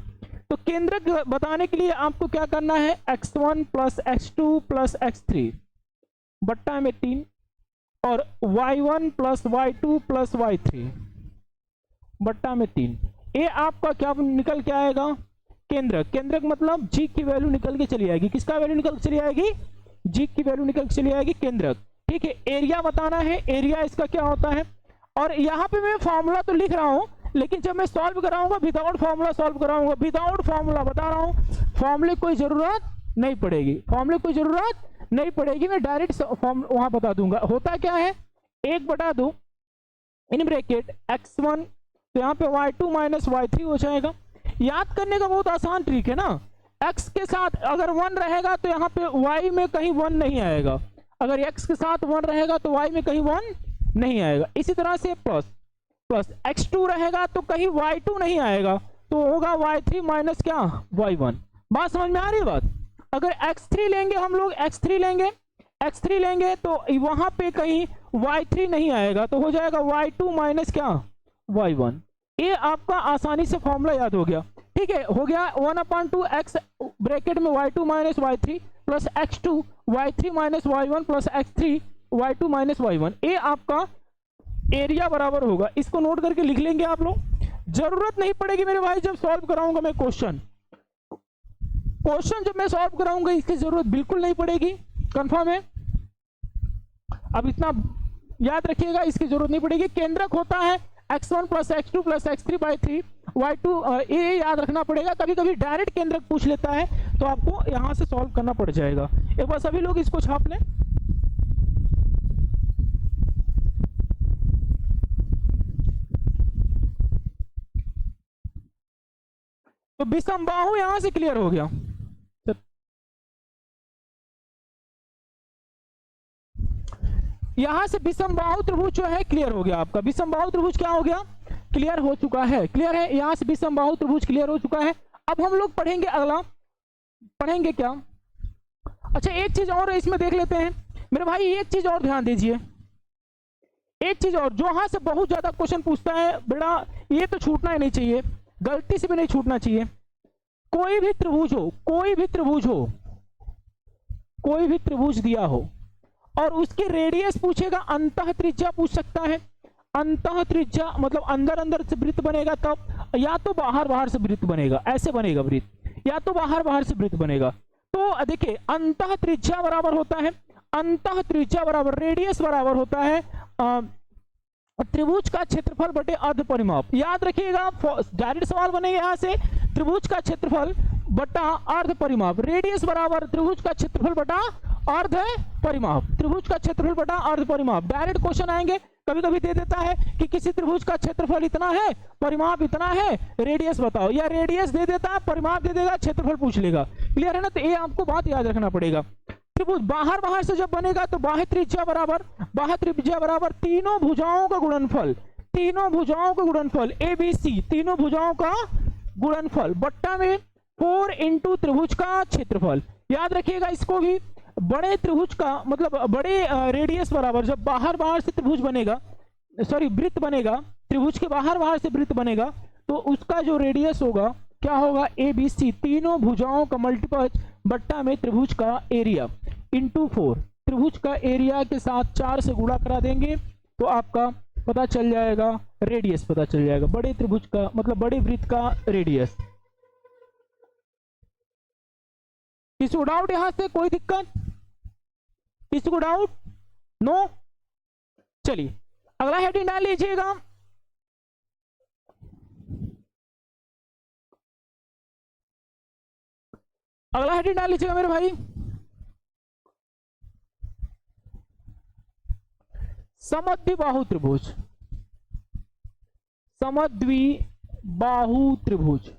तो केंद्रक बताने के लिए आपको क्या करना है? x1 plus x2 plus x3 बट्टा में 3 और y1 plus y2 plus y3 बट्टा में 3। ये आपका क्या निकल के आएगा? केंद्रक। केंद्रक मतलब जी की वैल्यू निकल के चली आएगी। किसका वैल्यू निकल के चली आएगी? जी की वैल्यू निकल के चली आएगी, केंद्रक। ठीक है, एरिया बताना है, एरिया इसका क्या होता है। और यहाँ पे मैं फॉर्मूला तो लिख रहा हूँ, लेकिन जब मैं सॉल्व कराऊंगा विदाउट फॉर्मूला सॉल्व कराऊंगा। विदाउट फॉर्मूला बता रहा हूँ, फॉर्मूले कोई जरूरत नहीं पड़ेगी, फॉर्मूले कोई जरूरत नहीं पड़ेगी, मैं डायरेक्ट फॉर्म वहां बता दूंगा। होता क्या है? 1/2 इन ब्रैकेट x1, तो यहाँ पे y2 माइनस y3 हो जाएगा। याद करने का बहुत आसान ट्रिक है ना। x के साथ अगर 1 रहेगा तो यहाँ पे y में कहीं 1 नहीं आएगा, अगर x के साथ 1 रहेगा तो y में कहीं 1 नहीं आएगा। इसी तरह से प्लस प्लस x2 रहेगा तो कहीं y2 नहीं आएगा, तो होगा y3 माइनस क्या? y1। बात समझ में आ रही है बात? अगर x3 लेंगे हम लोग, x3 लेंगे तो वहां पे कहीं y3 नहीं आएगा, तो हो जाएगा y2 माइनस क्या? y1। ये आपका आसानी से फॉर्मूला याद हो गया, ठीक है, हो गया 1/2 x ब्रैकेट में y2 minus y3 plus x2 y3 minus y1 plus x3 y2 minus y1। ये आपका एरिया बराबर होगा। इसको नोट करके लिख लेंगे आप लोग, जरूरत नहीं पड़ेगी मेरे भाई जब सॉल्व कराऊंगा मैं क्वेश्चन जब मैं सॉल्व कराऊंगा इसकी जरूरत बिल्कुल नहीं पड़ेगी, कंफर्म है। अब इतना याद रखिएगा, इसकी जरूरत नहीं पड़ेगी। केंद्रक होता है x1 plus x2 plus x3 by 3 y2, ये याद रखना पड़ेगा। कभी कभी डायरेक्ट केंद्रक पूछ लेता है तो आपको यहां से सॉल्व करना पड़ जाएगा। एक बार सभी लोग इसको छाप लें। तो विषमबाहु यहां से क्लियर हो गया। यहां से विषमबाहु त्रिभुज जो है क्लियर हो गया आपका। विषमबाहु त्रिभुज क्या हो गया, क्लियर हो चुका है। क्लियर है, यहां से विषमबाहु त्रिभुज क्लियर हो चुका है। अब हम लोग पढ़ेंगे, अगला पढ़ेंगे क्या, अच्छा एक चीज और इसमें देख लेते हैं मेरे भाई। एक चीज और ध्यान दीजिए, एक चीज और, जो यहां से बहुत ज्यादा क्वेश्चन पूछता है बेटा, ये तो छूटना ही नहीं चाहिए, गलती से भी नहीं छूटना चाहिए। कोई भी त्रिभुज हो, कोई भी त्रिभुज हो, कोई भी त्रिभुज दिया हो और उसकी रेडियस पूछेगा, अंतः त्रिज्या पूछ सकता है। अंतः त्रिज्या मतलब अंदर अंदर से वृत्त बनेगा तब, या तो बाहर बाहर से वृत्त बनेगा, ऐसे बनेगा वृत्त, या तो बाहर बाहर से वृत्त बनेगा। तो देखिए अंतः त्रिज्या बराबर होता है, अंतः त्रिज्या बराबर रेडियस बराबर होता है त्रिभुज का क्षेत्रफल बटे अर्ध परिमाप। याद रखिएगा, डायरेक्ट सवाल बनेगा यहां से, त्रिभुज का क्षेत्रफल बटा अर्ध परिमाप, रेडियस बराबर त्रिभुज का क्षेत्रफल बटा अर्ध परिमाप, त्रिभुज का क्षेत्रफल बटा अर्ध परिमाप। डायरेक्ट क्वेश्चन आएंगे, कभी कभी दे देता है कि किसी त्रिभुज का क्षेत्रफल इतना है, परिमाप इतना है, रेडियस बताओ, या रेडियस दे देता है, परिमाप दे देगा, क्षेत्रफल पूछ लेगा। क्लियर है ना, तो ये आपको बात याद रखना पड़ेगा। त्रिभुज बाहर बाहर से जब बनेगा तो बाह्य त्रिज्या बराबर तीनों भुजाओं का गुणनफल, तीनों भुजाओं का गुणनफल ABC, तीनों भुजाओं का गुणनफल बट्टा में 4 इंटू त्रिभुज का क्षेत्रफल। याद रखिएगा इसको भी, बड़े त्रिभुज का मतलब बड़े रेडियस बराबर, जब बाहर बाहर से त्रिभुज बनेगा, सॉरी वृत्त बनेगा, त्रिभुज के बाहर बाहर से वृत्त बनेगा तो उसका जो रेडियस होगा क्या होगा, ABC, तीनों भुजाओं का मल्टीपल बट्टा में त्रिभुज का एरिया इंटू 4, त्रिभुज का एरिया के साथ 4 से गुणा करा देंगे तो आपका पता चल जाएगा, रेडियस पता चल जाएगा, बड़े त्रिभुज का मतलब बड़े वृत्त का रेडियस। किसी को डाउट यहां से, कोई दिक्कत, किसी को डाउट, नो? चलिए अगला हेडिंग डाल लीजिएगा, अगला हेडिंग डाल लीजिएगा मेरे भाई, समद्विबाहु त्रिभुज, समद्विबाहु त्रिभुज।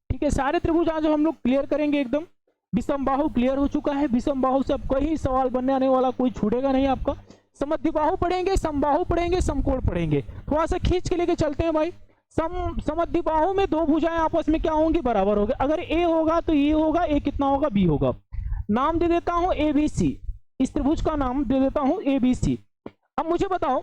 ठीक है, सारे त्रिभुज आज हम लोग क्लियर करेंगे एकदम। विषमबाहु क्लियर हो चुका है, विषमबाहु से अब कोई सवाल बनने आने वाला कोई छूटेगा नहीं आपका। समद्विबाहु पढ़ेंगे, समबाहु पढ़ेंगे, समकोण पढ़ेंगे। थोड़ा सा खींच के लेके चलते हैं भाई। समद्विबाहु में दो भुजाएं आपस में क्या होंगी, बराबर होंगे। अगर ए होगा तो ये होगा, ए कितना होगा, बी होगा। नाम दे देता हूं ABC, इस त्रिभुज का नाम दे देता हूं ABC। अब मुझे बताओ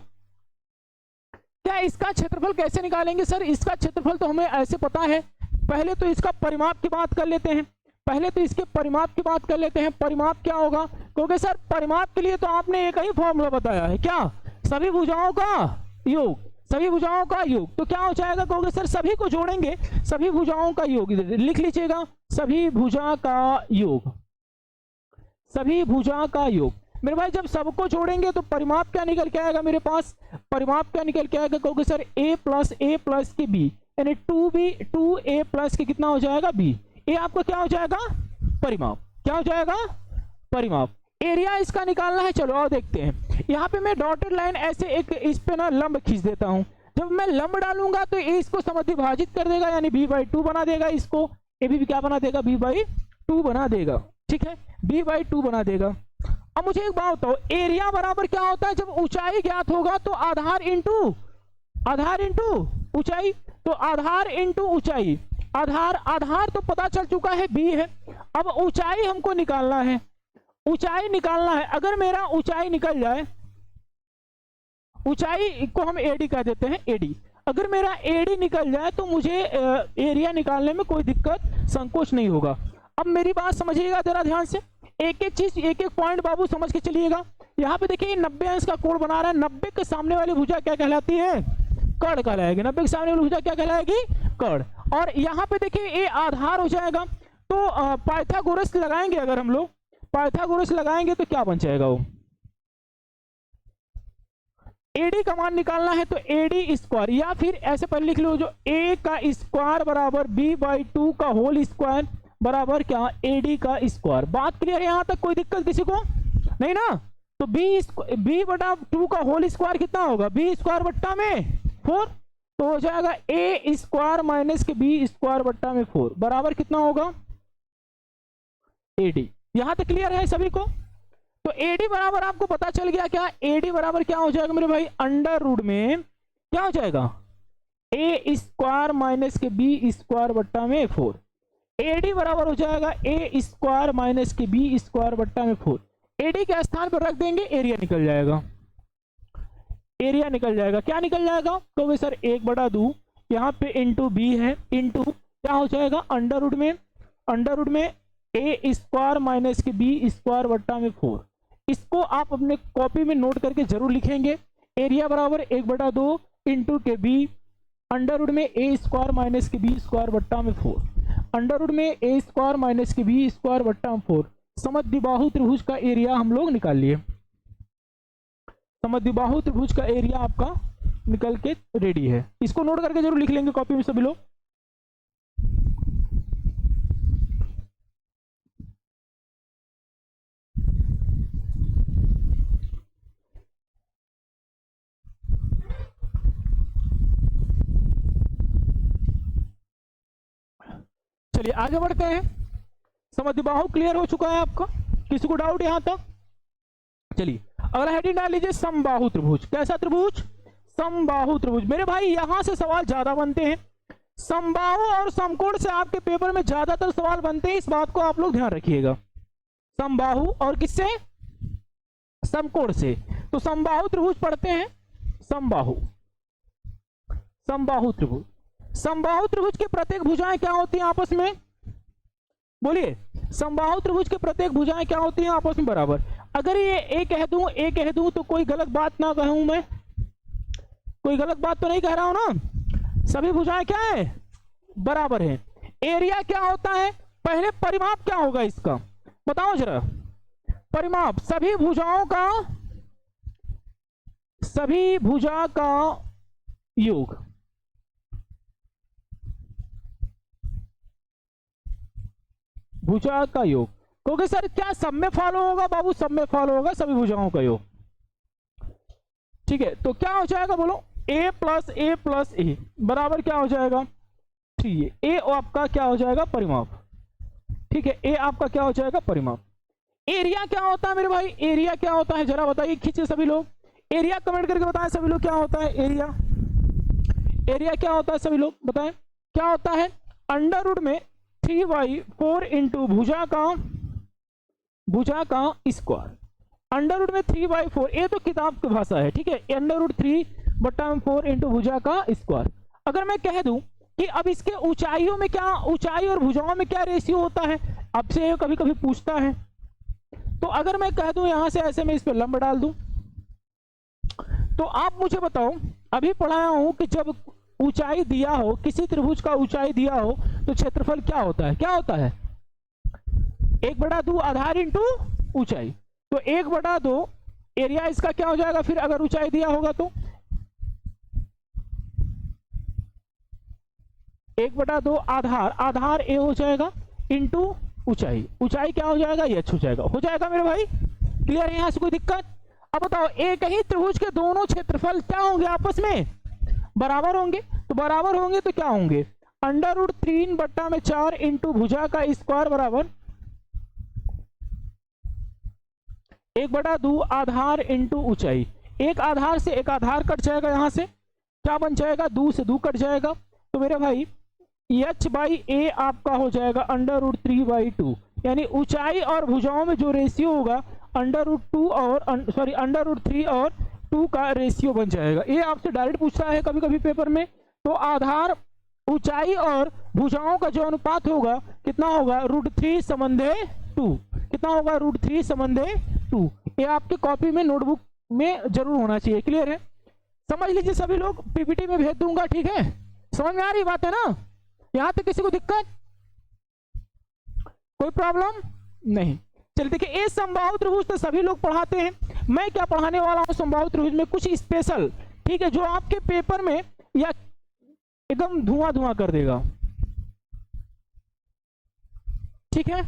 क्या इसका क्षेत्रफल कैसे निकालेंगे सर? इसका क्षेत्रफल तो हमें ऐसे पता है, पहले तो इसका परिमाप की बात कर लेते हैं, पहले तो इसके परिमाप की बात कर लेते हैं। परिमाप क्या होगा, क्योंकि सर परिमाप के लिए तो आपने एक ही फॉर्मूला बताया है, क्या, सभी भुजाओं का योग, सभी भुजाओं का योग। तो क्या हो जाएगा, कहोगे सर सभी को जोड़ेंगे, सभी भुजाओं का योग, लिख लीजिएगा सभी भुजा का योग, सभी भुजा का योग। मेरे भाई जब सबको जोड़ेंगे तो परिमाप क्या निकल के आएगा मेरे पास, परिमाप क्या निकल के आएगा, कहोगे सर a प्लस के b, यानी 2a प्लस के कितना हो जाएगा b। ये आपका क्या हो जाएगा, परिमाप। क्या हो जाएगा, परिमाप। एरिया इसका निकालना है, चलो और देखते हैं। यहाँ पे मैं डॉटेड लाइन ऐसे एक इस पे ना लंब खींच देता हूं। जब मैं लंब डालूंगा तो ये इसको समद्विभाजित कर देगा, यानी b/2 बना देगा, इसको ए भी क्या बना देगा, b/2 बना देगा। ठीक है, b/2 बना देगा। अब मुझे एक बात बताओ, एरिया बराबर क्या होता है, जब ऊंचाई ज्ञात होगा तो आधार इंटू ऊंचाई, तो आधार इंटू ऊंचाई, आधार तो पता चल चुका है b है। अब ऊंचाई हमको निकालना है, ऊंचाई निकालना है। अगर मेरा ऊंचाई निकल जाए, ऊंचाई को हम एडी कह देते हैं, एडी। अगर मेरा एडी निकल जाए तो मुझे एरिया निकालने में कोई दिक्कत संकोच नहीं होगा। अब मेरी बात समझिएगा जरा ध्यान से, एक एक चीज एक एक पॉइंट बाबू समझ के चलिएगा। यहाँ पे देखिए 90 अंश का कोण बना रहा है, 90 के सामने वाली भुजा क्या कहलाती है? कर्ण कहलाएगी। 90 के सामने वाली भुजा क्या कहलाएगी? कर्ण। और यहाँ पे देखिए ये आधार हो जाएगा, तो पाइथागोरस लगाएंगे, अगर हम लोग पाइथागोरस लगाएंगे तो क्या बन जाएगा? वो एडी का मान निकालना है तो एडी स्क्वायर, या फिर ऐसे पहले लिख लो, जो ए का स्क्वायर बराबर b/2 का होल स्क्वायर बराबर क्या? एडी का स्क्वायर। बात क्लियर है? यहां तक कोई दिक्कत किसी को नहीं ना? तो b/2 का होल स्क्वायर कितना होगा? b स्क्वायर बट्टा में 4, तो हो जाएगा ए स्क्वायर माइनस के बी स्क्वायर बट्टा में 4 बराबर कितना होगा? एडी। यहां तक क्लियर है सभी को? तो एडी बराबर आपको पता चल गया क्या? एडी बराबर क्या हो जाएगा मेरे भाई? अंडर रूट में क्या हो जाएगा? ए स्क्वायर माइनस के बी स्क्वायर बट्टा में 4। एडी बराबर हो जाएगा ए स्क्वायर माइनस के बी स्क्वायर बट्टा में 4। एडी के स्थान पर रख देंगे, एरिया निकल जाएगा, एरिया निकल जाएगा। क्या निकल जाएगा? तो वे सर 1/2 यहाँ पे इंटू बी है, इंटू क्या हो जाएगा? अंडर रूट में ए स्क्वायर माइनस के बी स्क्वायर बट्टा में 4। इसको आप अपने कॉपी में नोट करके जरूर लिखेंगे। एरिया बराबर 1/2 इंटू के बी, अंडर रूट में ए स्क्वायर माइनस के बी स्क्वायर बट्टा में 4, अंडर रूट में ए स्क्वायर माइनस के बी स्क्वायर बट्टा में 4। समद्विबाहु त्रिभुज का एरिया हम लोग निकाल लिए। समद्विबाहु त्रिभुज का एरिया आपका निकल के रेडी है। इसको नोट करके जरूर लिख लेंगे कॉपी में सभी लोग। चलिए आगे बढ़ते हैं। समद्विबाहु क्लियर हो चुका है आपका? किसी को डाउट यहां तक? चलिए अगला हेडिंग डाल लीजिए, समबाहु त्रिभुज। कैसा त्रिभुज? समबाहु त्रिभुज। मेरे भाई यहां से सवाल ज्यादा बनते हैं, समबाहु और समकोण से आपके पेपर में ज्यादातर सवाल बनते हैं, इस बात को आप लोग ध्यान रखिएगा। समबाहु और किससे? समकोण से। तो समबाहु त्रिभुज पढ़ते हैं, समबाहु त्रिभुज। समबाहु त्रिभुज की प्रत्येक भुजाएं क्या होती हैं आपस में? बोलिए, समबाहु त्रिभुज की प्रत्येक भुजाएं क्या होती हैं आपस में? बराबर। अगर ये ए कह दूं तो कोई गलत बात ना कहूं मैं, कोई गलत बात तो नहीं कह रहा हूं ना? सभी भुजाएं क्या है? बराबर है। एरिया क्या होता है? पहले परिमाप क्या होगा इसका बताओ जरा। परिमाप सभी भुजा का योग। भुजा का योग, क्योंकि सर क्या सब में फॉलो होगा? बाबू सब में फॉलो होगा सभी भुजाओं का योग। ठीक है, तो क्या हो जाएगा बोलो? a प्लस ए बराबर क्या हो जाएगा? 3a। ए आपका क्या हो जाएगा? परिमाप। ठीक है, ए आपका क्या हो जाएगा? परिमाप। एरिया क्या होता है मेरे भाई? एरिया क्या होता है जरा बताइए, खींचे सभी लोग, एरिया कमेंट करके बताएं सभी लोग, क्या होता है एरिया? एरिया क्या होता है सभी लोग बताएं, क्या होता है? अंडर रूट में 3/4 इंटू भुजा का स्क्वायर। अंडर रूट में 3/4, ये तो किताब की भाषा है, ठीक है। अंडर रूट 3/4 इंटू भुजा का स्क्वायर। अगर मैं कह दूं कि अब इसके ऊंचाइयों में क्या, ऊंचाई और भुजाओं में क्या रेशियो होता है, आपसे कभी कभी पूछता है, तो अगर मैं कह दूं यहां से ऐसे में इस पर लंब डाल दूं, तो आप मुझे बताओ, अभी पढ़ाया हूं कि जब ऊंचाई दिया हो, किसी त्रिभुज का ऊंचाई दिया हो, तो क्षेत्रफल क्या होता है? क्या होता है? 1/2 आधार इंटू ऊंचाई। तो 1/2 एरिया इसका क्या हो जाएगा फिर, अगर ऊंचाई दिया होगा तो? 1/2 आधार ए हो जाएगा इंटू ऊंचाई। ऊंचाई क्या हो जाएगा? एच हो जाएगा। हो जाएगा मेरे भाई? क्लियर है? यहां से कोई दिक्कत? अब बताओ, एक ही त्रिभुज के दोनों क्षेत्रफल क्या होंगे आपस में? बराबर होंगे। तो बराबर होंगे तो क्या होंगे? अंडर रूट 3/4 इंटू भुजा का स्क्वायर बराबर 1/2 आधार इंटू ऊंचाई। एक आधार से एक आधार कट जाएगा, यहां से क्या बन जाएगा? 2 से 2 कट जाएगा। तो मेरे भाई h/a आपका हो जाएगा अंडर रूट 3/2, यानी ऊंचाई और भुजाओं में जो रेशियो होगा अंडर रूट 3 और 2 का रेशियो बन जाएगा। ये आपसे डायरेक्ट पूछता है कभी कभी पेपर में। तो आधार, ऊंचाई और भुजाओं का जो अनुपात होगा कितना होगा, √3 समंधे 2। कितना होगा, √3 समंधे 2। ये आपके कॉपी में नोटबुक में जरूर होना चाहिए। क्लियर है, समझ लीजिए सभी लोग, पीपीटी में भेज दूंगा। ठीक है, समझ में आ रही बात है ना, यहां तक किसी को दिक्कत, कोई प्रॉब्लम नहीं। चलिए देखिए, ये समबाहु त्रिभुज तो सभी लोग पढ़ाते हैं, मैं क्या पढ़ाने वाला हूं समबाहु त्रिभुज में कुछ स्पेशल। ठीक है, जो आपके पेपर में या एकदम धुआं धुआं कर देगा। ठीक है,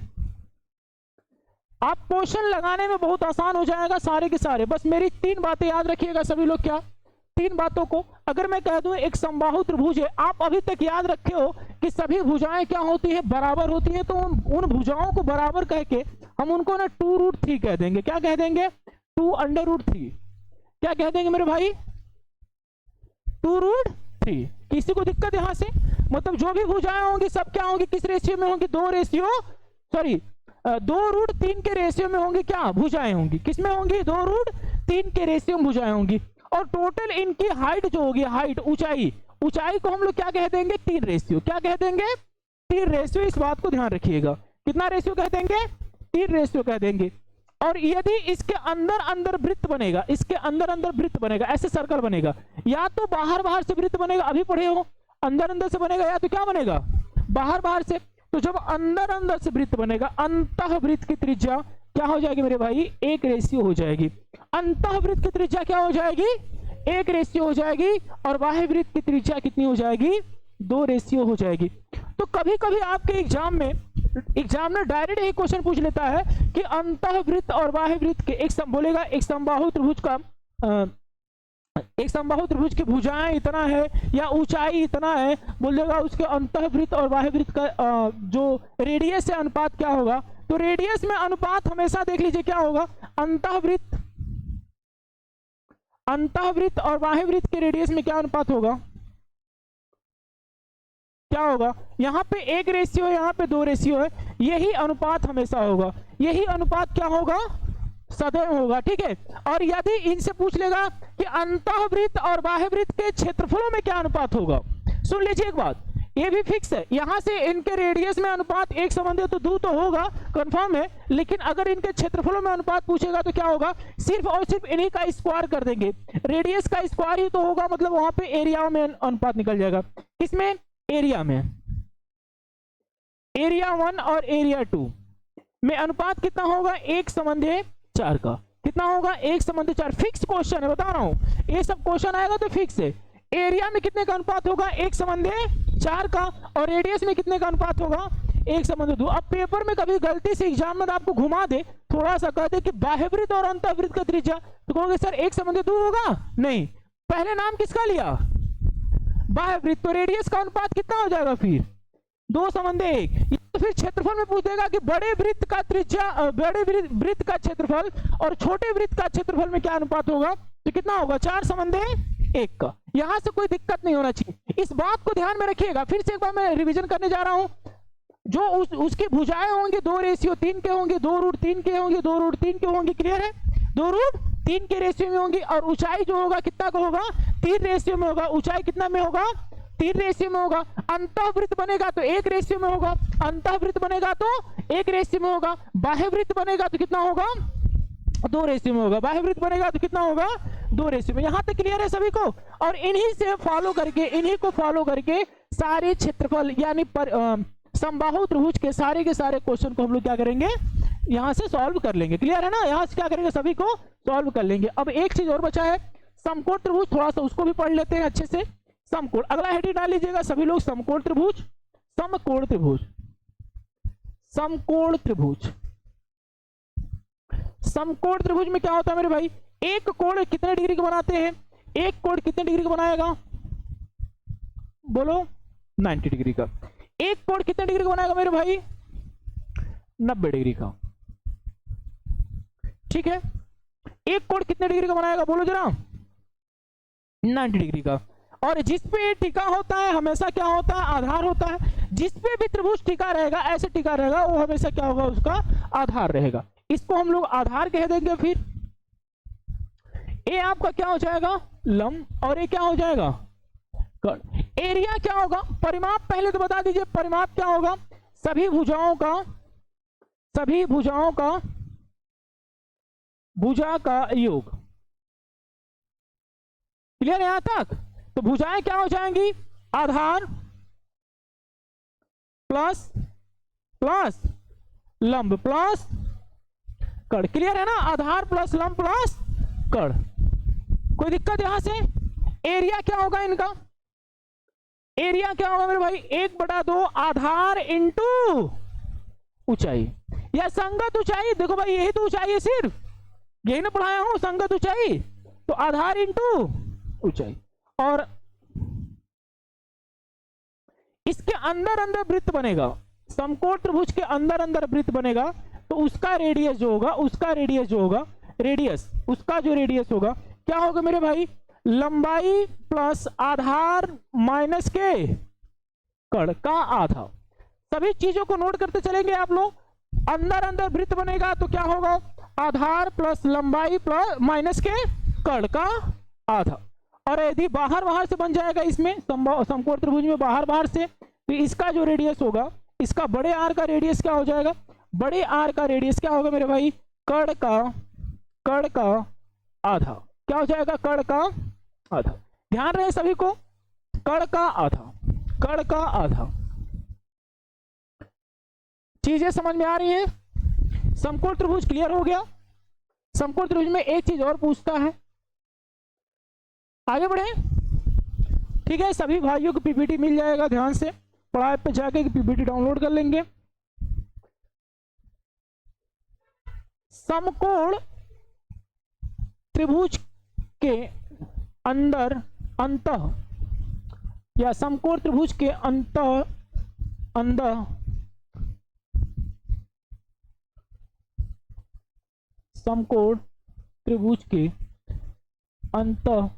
आप क्वेश्चन लगाने में बहुत आसान हो जाएगा सारे के सारे। बस मेरी 3 बातें याद रखिएगा सभी लोग। क्या 3 बातों को अगर मैं कह दूं एक समबाहु त्रिभुज है, आप अभी तक याद रखे हो कि सभी भुजाएं क्या होती है, बराबर होती है। तो उन भुजाओं को बराबर कह के हम उनको ना 2√3 कह देंगे। क्या कह देंगे, 2√3। क्या कह देंगे मेरे भाई, 2√3। किसी को दिक्कत यहां से, मतलब जो भी भुजाएं होंगी सब क्या होंगी, किस रेशियो में होंगी, 2√3 के रेशियो में होंगी। क्या भुजाएं होंगी, किस में होंगी, 2√3 के रेशियो में भुजाएं होंगी। और टोटल इनकी हाइट जो होगी, हाइट ऊंचाई, ऊंचाई को हम लोग क्या कह देंगे, 3 रेशियो। क्या कह देंगे, 3 रेशियो। इस बात को ध्यान रखिएगा, कितना रेशियो कह देंगे, 3 रेशियो कह देंगे। और यदि इसके अंदर अंदर वृत्त बनेगा, इसके अंदर अंदर वृत्त बनेगा, ऐसे सर्कल बनेगा, या तो बाहर बाहर से वृत्त बनेगा, अभी पढ़े हो, अंदर अंदर से बनेगा, या तो क्या बनेगा, बाहर बाहर से। तो जब अंदर अंदर से वृत्त बनेगा, अंतःवृत्त की त्रिज्या क्या हो जाएगी मेरे भाई, 1 रेशियो हो जाएगी। अंतःवृत्त की त्रिज्या क्या हो जाएगी, 1 रेशियो हो जाएगी। और बाह्य वृत्त की त्रिज्या कितनी हो जाएगी, 2 रेशियो हो जाएगी। तो कभी कभी आपके एग्जाम में एग्जामिनर डायरेक्ट एक क्वेश्चन पूछ लेता है कि अंतःवृत्त और बाह्य वृत्त के बोलेगा एक समबाहु त्रिभुज का एक समबाहु त्रिभुज की भुजाएं इतना है या ऊंचाई इतना है, बोलेगा उसके अंतःवृत्त और बाह्य वृत्त का जो रेडियस से अनुपात क्या होगा। तो रेडियस में अनुपात हमेशा देख लीजिए क्या होगा, अंतःवृत्त और बाह्य वृत्त के रेडियस में क्या अनुपात होगा, क्या होगा, यहाँ पे 1 रेशियो है, यहाँ पे 2 रेशियो है, यही अनुपात हमेशा होगा। यही अनुपात क्या होगा, सदैव होगा। ठीक है, और यदि इनसे पूछ लेगा कि अंतःवृत्त और बाह्यवृत्त के क्षेत्रफलों में क्या अनुपात होगा, सुन लीजिए एक बात, ये भी फिक्स है, यहां से इनके रेडियस में अनुपात 1 संबंध है तो 2 तो होगा, कंफर्म है। लेकिन अगर इनके क्षेत्रफलों में अनुपात पूछेगा तो क्या होगा, सिर्फ और सिर्फ इन्हीं का स्क्वायर कर देंगे, रेडियस का स्क्वायर ही तो होगा, मतलब वहां पे एरिया में अनुपात निकल जाएगा। किसमें, एरिया में, एरिया 1 और एरिया 2 में अनुपात कितना होगा, 1 संबंध 4 का। कितना होगा, 1 संबंध 4। फिक्स क्वेश्चन है, बता रहा हूं, ये सब क्वेश्चन आएगा तो फिक्स है। एरिया में कितने का अनुपात होगा, 1 संबंध 4 का, और रेडियस में कितने का अनुपात होगा, 1 संबंध 2। अब पेपर में कभी गलती से एग्जाम में आपको घुमा दे, थोड़ा सा कह दे कि बाह्यवृत्त और अंतःवृत्त का त्रिज्या, तो कहोगे सर 1 संबंध 2 होगा, नहीं, पहले नाम किसका लिया, बाह्यवृत्त, तो रेडियस का अनुपात कितना हो जाएगा फिर, 2 संबंध 1। तो फिर क्षेत्रफल में पूछ देगा कि बड़े वृत्त का त्रिज्या, बड़े वृत्त का क्षेत्रफल और छोटे वृत्त का क्षेत्रफल में क्या अनुपात होगा, तो कितना होगा, 4 संबंध 1 का। यहां से कोई दिक्कत नहीं होना चाहिए, इस बात को ध्यान में रखिएगा। फिर से एक बार मैं रिवीजन करने जा रहा हूं, जो उसकी भुजाएं होंगी 2 रेशियो 3 के होंगे, 2√3 के होंगे, 2√3 के होंगे, क्लियर है, 2√3 के रेशियो में होंगी। और ऊंचाई जो होगा कितना का होगा, 3 रेशियो में होगा। ऊंचाई कितना में होगा, 3 रेशियो में होगा। अंतःवृत्त बनेगा तो 1 रेशियो में होगा, अंतःवृत्त बनेगा तो 1 रेशियो में होगा। बाह्यवृत्त बनेगा तो कितना होगा, 2 रेशियो में होगा। बाह्यवृत्त बनेगा तो कितना होगा, 2 रेशियो में। यहां तक क्लियर है सभी को। और इन्हीं से फॉलो करके, इन्हीं को फॉलो करके सारे क्षेत्रफल यानी समबाहु त्रिभुज के सारे क्वेश्चन को हम लोग क्या करेंगे, यहां से सॉल्व कर लेंगे। क्लियर है ना, यहां से क्या करेंगे, सभी को सॉल्व कर लेंगे। अब एक चीज और बचा है, समकोण त्रिभुज, थोड़ा सा उसको भी पढ़ लेते हैं अच्छे से। समकोण, अगला हेडिंग डाल लीजिएगा सभी लोग, समकोण त्रिभुज, समकोण त्रिभुज, समकोण त्रिभुज। समकोण त्रिभुज में क्या होता है मेरे भाई, एक कोण कितने डिग्री का बनाते हैं, एक कोण कितने डिग्री का बनाएगा, बोलो, 90 डिग्री का। एक कोण कितने डिग्री का बनाएगा मेरे भाई, 90 डिग्री का। ठीक है, एक कोण कितने डिग्री का बनाएगा, बोलो जरा, 90 डिग्री का। और जिस पे टिका होता है हमेशा क्या होता है, आधार होता है। जिस पे भी त्रिभुज टिका रहेगा, ऐसे टिका रहेगा, वो हमेशा क्या होगा, उसका आधार रहेगा। इसको हम लोग आधार कह देंगे। फिर ए आपका क्या हो जाएगा लंब और ए क्या हो जाएगा कर्ण। एरिया क्या होगा, परिमाप पहले तो बता दीजिए, परिमाप क्या होगा, सभी भुजाओं का भुजा का योग। क्लियर यहां तक? तो भुजाएं क्या हो जाएंगी, आधार प्लस लंब प्लस कर्ण। क्लियर है ना, आधार प्लस लंब प्लस कर्ण। कोई दिक्कत यहां से? एरिया क्या होगा इनका, एरिया क्या होगा मेरे भाई, 1/2 आधार इंटू ऊंचाई या संगत ऊंचाई। देखो भाई यही तो ऊंचाई है, सिर्फ यही ना पढ़ाया हूं, संगत ऊंचाई। तो आधार इंटू ऊंचाई। और इसके अंदर अंदर वृत्त बनेगा, समकोण त्रिभुज के अंदर अंदर वृत्त बनेगा, तो उसका रेडियस जो होगा, उसका जो रेडियस होगा क्या होगा मेरे भाई, लंबाई प्लस आधार माइनस के कर्ण का आधा। सभी चीजों को नोट करते चलेंगे आप लोग। अंदर अंदर वृत्त बनेगा तो क्या होगा, आधार प्लस लंबाई प्लस माइनस के कर्ण का आधा। और यदि बाहर से बन जाएगा इसमें समकोण त्रिभुज में बाहर से, तो इसका जो रेडियस होगा, इसका बड़े आर का रेडियस क्या हो जाएगा, बड़े आर का रेडियस क्या होगा मेरे भाई, कर्ण का आधा। क्या हो जाएगा, कर्ण का आधा। ध्यान रहे सभी को, कर्ण का आधा। चीजें समझ में आ रही है? समकोण त्रिभुज क्लियर हो गया। समकोण त्रिभुज में एक चीज और पूछता है, आगे बढ़े। ठीक है, सभी भाइयों को पीपीटी मिल जाएगा, ध्यान से पढ़ाई पे जाके पीपीटी डाउनलोड कर लेंगे। समकोण त्रिभुज के अंदर अंतः या समकोण त्रिभुज के अंदर समकोण त्रिभुज के अंतः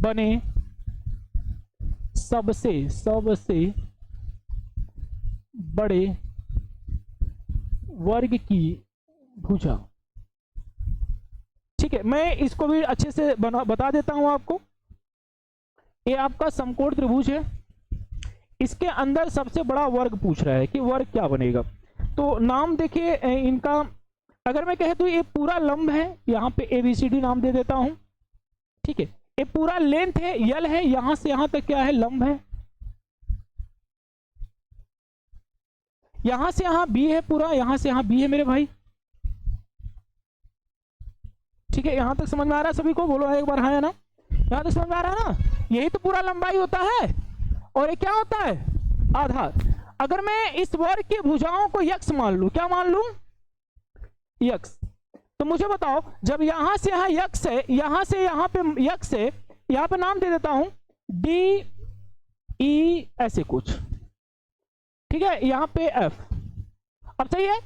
बने सबसे बड़े वर्ग की भुजा। ठीक है, मैं इसको भी अच्छे से बता देता हूं आपको। ये आपका समकोण त्रिभुज है, इसके अंदर सबसे बड़ा वर्ग पूछ रहा है कि वर्ग क्या बनेगा। तो नाम देखिए इनका, अगर मैं कह दूं ये पूरा लंब है, यहां पे ABCD नाम दे देता हूं। ठीक है, ये पूरा लेंथ है, यल है, यहां से यहां तक क्या है, लंब है। यहां से यहां बी है पूरा, यहां से यहां बी है मेरे भाई। ठीक है, यहां तक समझ में आ रहा है सभी को? बोलो एक बार हाँ या ना। यहां तक समझ में आ रहा है ना? यही तो पूरा लंबाई होता है, और ये क्या होता है, आधार। अगर मैं इस वर्ग की भुजाओं को यक्स मान लूं, क्या मान लूं, यक्स, तो मुझे बताओ, जब यहां से यहां यक्स है, यहां से यहां पे यक्स है, यहां पे नाम दे देता हूं DE ऐसे कुछ। ठीक है, यहां पे F। अब सही है,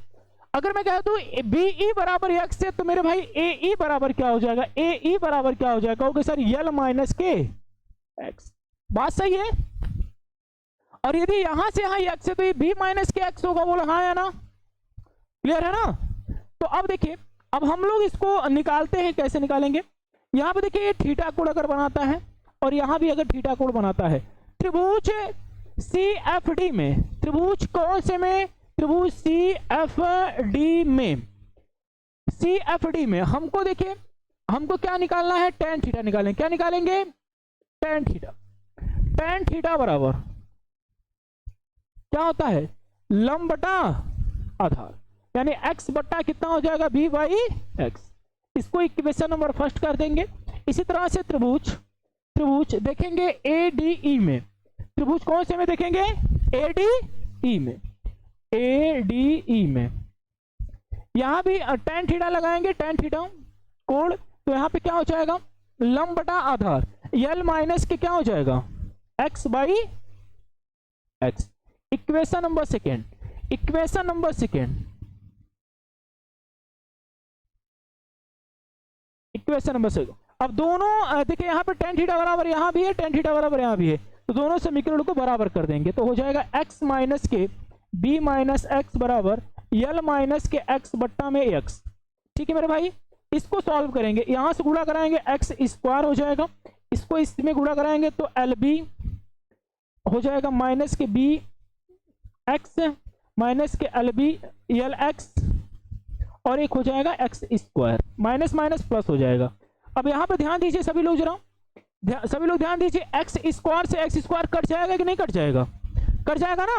अगर मैं कह दूं BE बराबर यक्स है, तो मेरे भाई AE बराबर क्या हो जाएगा, AE बराबर क्या हो जाएगा, ओके सर, यल माइनस के एक्स। बात सही है? और यदि यहां से यहां एक्स है तो ये B माइनस के एक्स होगा। बोलो हाँ या ना? क्लियर है ना? तो अब देखिए, अब हम लोग इसको निकालते हैं। कैसे निकालेंगे, यहां पे देखिए, ये थीटा कोण अगर बनाता है और यहां भी अगर थीटा कोण बनाता है, त्रिभुज CFD में, त्रिभुज कौन से में, त्रिभुज CFD में, CFD में हमको देखिए, हमको क्या निकालना है, tan थीटा निकालेंगे। क्या निकालेंगे, tan थीटा। tan थीटा बराबर क्या होता है, लंब बटा आधार, यानी x बट्टा कितना हो जाएगा, B/x। इसको इक्वेशन नंबर फर्स्ट कर देंगे। इसी तरह से त्रिभुज देखेंगे ADE में, त्रिभुज कौन से में देखेंगे, ADE में, यहां भी tan थीटा लगाएंगे, tan थीटा कोण, तो यहां पे क्या हो जाएगा, लंब बटा आधार, यल माइनस के क्या हो जाएगा, x/x। इक्वेशन नंबर सेकेंड, अब दोनों देखिए, यहां पे tan थीटा बराबर यहां भी है, tan थीटा बराबर यहां भी है, तो दोनों समीकरण को बराबर कर देंगे, तो हो जाएगा x माइनस के B माइनस एक्स बराबर यल माइनस के x बट्टा में x। ठीक है मेरे भाई, इसको सॉल्व करेंगे, यहां से गुणा कराएंगे एक्स स्क्वायर हो जाएगा, इसको इसमें गुणा कराएंगे तो एल बी हो जाएगा माइनस के बी एक्स माइनस के एल बी एल एक्स और एक हो जाएगा x square, minus minus plus हो जाएगा। अब यहाँ पे ध्यान दीजिए सभी लोग, जरा सभी लोग ध्यान दीजिए, एक्स स्क्वायर से एक्स स्क्वायर कट जाएगा कि नहीं कट जाएगा? कट जाएगा ना,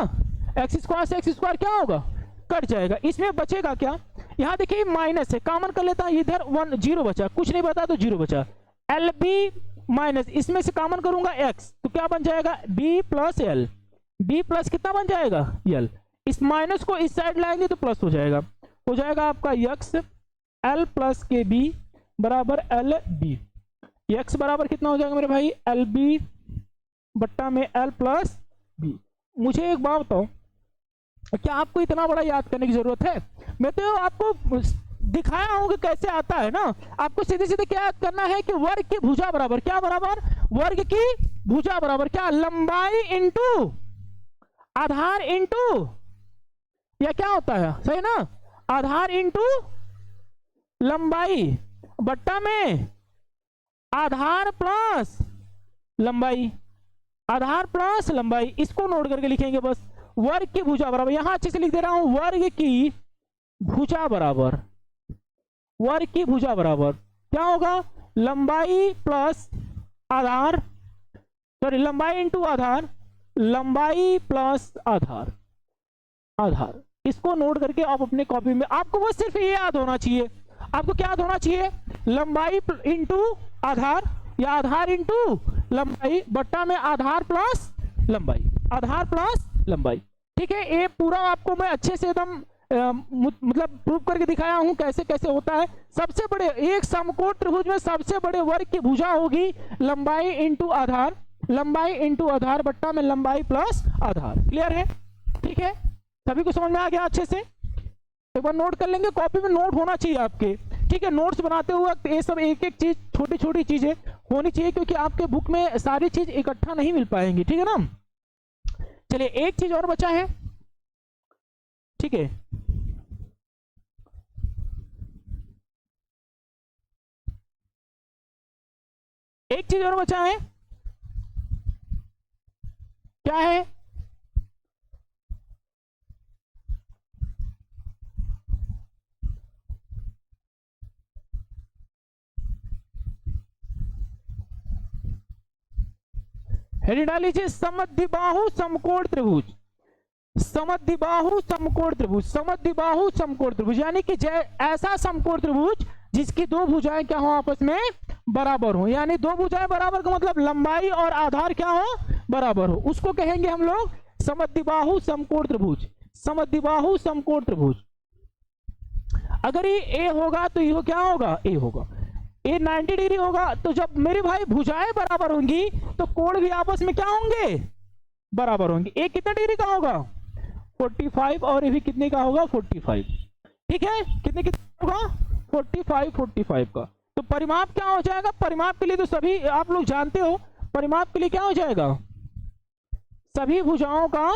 एक्स स्क्वायर से एक्स स्क्वायर क्या होगा? कट जाएगा। इसमें बचेगा क्या? यहाँ देखिए माइनस है, कॉमन कर लेता है, इधर 1 0 बचा, कुछ नहीं बता तो 0 बचा, एल बी माइनस इसमें से कॉमन करूंगा एक्स तो क्या बन जाएगा? B plus L, B plus कितना बन जाएगा? एल। इस माइनस को इस साइड लाएंगे तो प्लस हो जाएगा आपका यक्स एल प्लस के बी बराबर एल बी। यक्स बराबर कितना हो जाएगा मेरे भाई? एल बी बट्टा में एल प्लस बी। मुझे एक बात बताओ, क्या आपको इतना बड़ा याद करने की जरूरत है? मैं तो आपको दिखाया हूं कि कैसे आता है ना। आपको सीधे सीधे क्या करना है कि वर्ग की भुजा बराबर क्या बराबर? वर्ग की भुजा बराबर क्या? लंबाई इंटू आधार इंटू, या क्या होता है? सही ना, आधार इंटू लंबाई बट्टा में आधार प्लस लंबाई, आधार प्लस लंबाई। इसको नोट करके लिखेंगे बस, वर्ग की भुजा बराबर, यहां अच्छे से लिख दे रहा हूं, वर्ग की भुजा बराबर, वर्ग की भुजा बराबर क्या होगा? लंबाई प्लस आधार, सॉरी लंबाई इंटू आधार, लंबाई प्लस आधार, आधार। इसको नोट करके आप अपने कॉपी में, आपको बस सिर्फ ये याद होना चाहिए, आपको क्या याद होना चाहिए? लंबाई इंटू आधार या आधार इंटू लंबाई बट्टा में आधार प्लस लंबाई, आधार प्लस लंबाई। ठीक है, ये पूरा आपको मैं अच्छे से एकदम मतलब प्रूव करके दिखाया हूं कैसे कैसे होता है। सबसे बड़े एक समकोण त्रिभुज में सबसे बड़े वर्ग की भुजा होगी लंबाई इंटू आधार, लंबाई इंटू आधार बट्टा में लंबाई प्लस आधार। क्लियर है? ठीक है, सभी को समझ में आ गया अच्छे से? एक बार नोट कर लेंगे, कॉपी में नोट होना चाहिए आपके। ठीक है, नोट्स बनाते हुए ये सब एक एक चीज, छोटी छोटी चीजें होनी चाहिए, क्योंकि आपके बुक में सारी चीज इकट्ठा नहीं मिल पाएंगी। ठीक है ना? चलिए एक चीज और बचा है। ठीक है, एक चीज और बचा है, क्या है? हेडिंग डाल लीजिए, समद्विबाहु समकोण त्रिभुज, समद्विबाहु समकोण त्रिभुज, समद्विबाहु समकोण त्रिभुज यानी कि ऐसा समकोण त्रिभुज जिसकी दो भुजाएं क्या हो? आपस में बराबर हो, यानी दो भुजाएं बराबर का मतलब लंबाई और आधार क्या हो? बराबर हो, उसको कहेंगे हम लोग समद्विबाहु समकोण त्रिभुज, समद्विबाहु समकोण त्रिभुज। अगर ये ए होगा तो ये क्या होगा? ए होगा, ए 90 डिग्री होगा, तो जब मेरे भाई भुजाएं बराबर होंगी तो कोण भी आपस में क्या होंगे? बराबर होंगे। ए कितने डिग्री का होगा? 45, और ये भी कितने का होगा? 45। ठीक है, कितने कितने होगा? 45 45 का। तो परिमाप क्या हो जाएगा? परिमाप के लिए तो सभी आप लोग जानते हो, परिमाप के लिए क्या हो जाएगा? सभी भुजाओं का,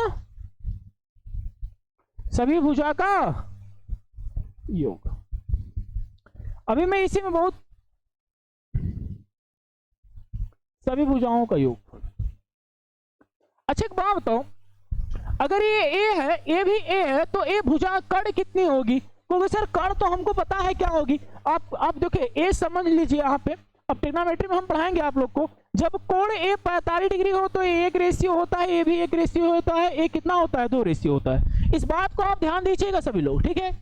सभी भुजा का योग। अभी मैं इसी में बहुत, सभी भुजाओं का योग। अच्छा एक बात बताओ, अगर ये ए है, ए भी ए है, तो ए भुजा कर्ण कितनी होगी? क्योंकि सर कर्ण तो हमको पता है क्या होगी। आप देखिए, ए समझ लीजिए यहाँ पे, अब ट्रिग्नोमेट्री में हम पढ़ाएंगे आप लोग को। जब कोण ए 45 डिग्री हो तो ए एक रेशियो होता है, ए भी एक रेशियो होता है, ए कितना होता है? 2 रेशियो होता है। इस बात को आप ध्यान दीजिएगा सभी लोग। ठीक है,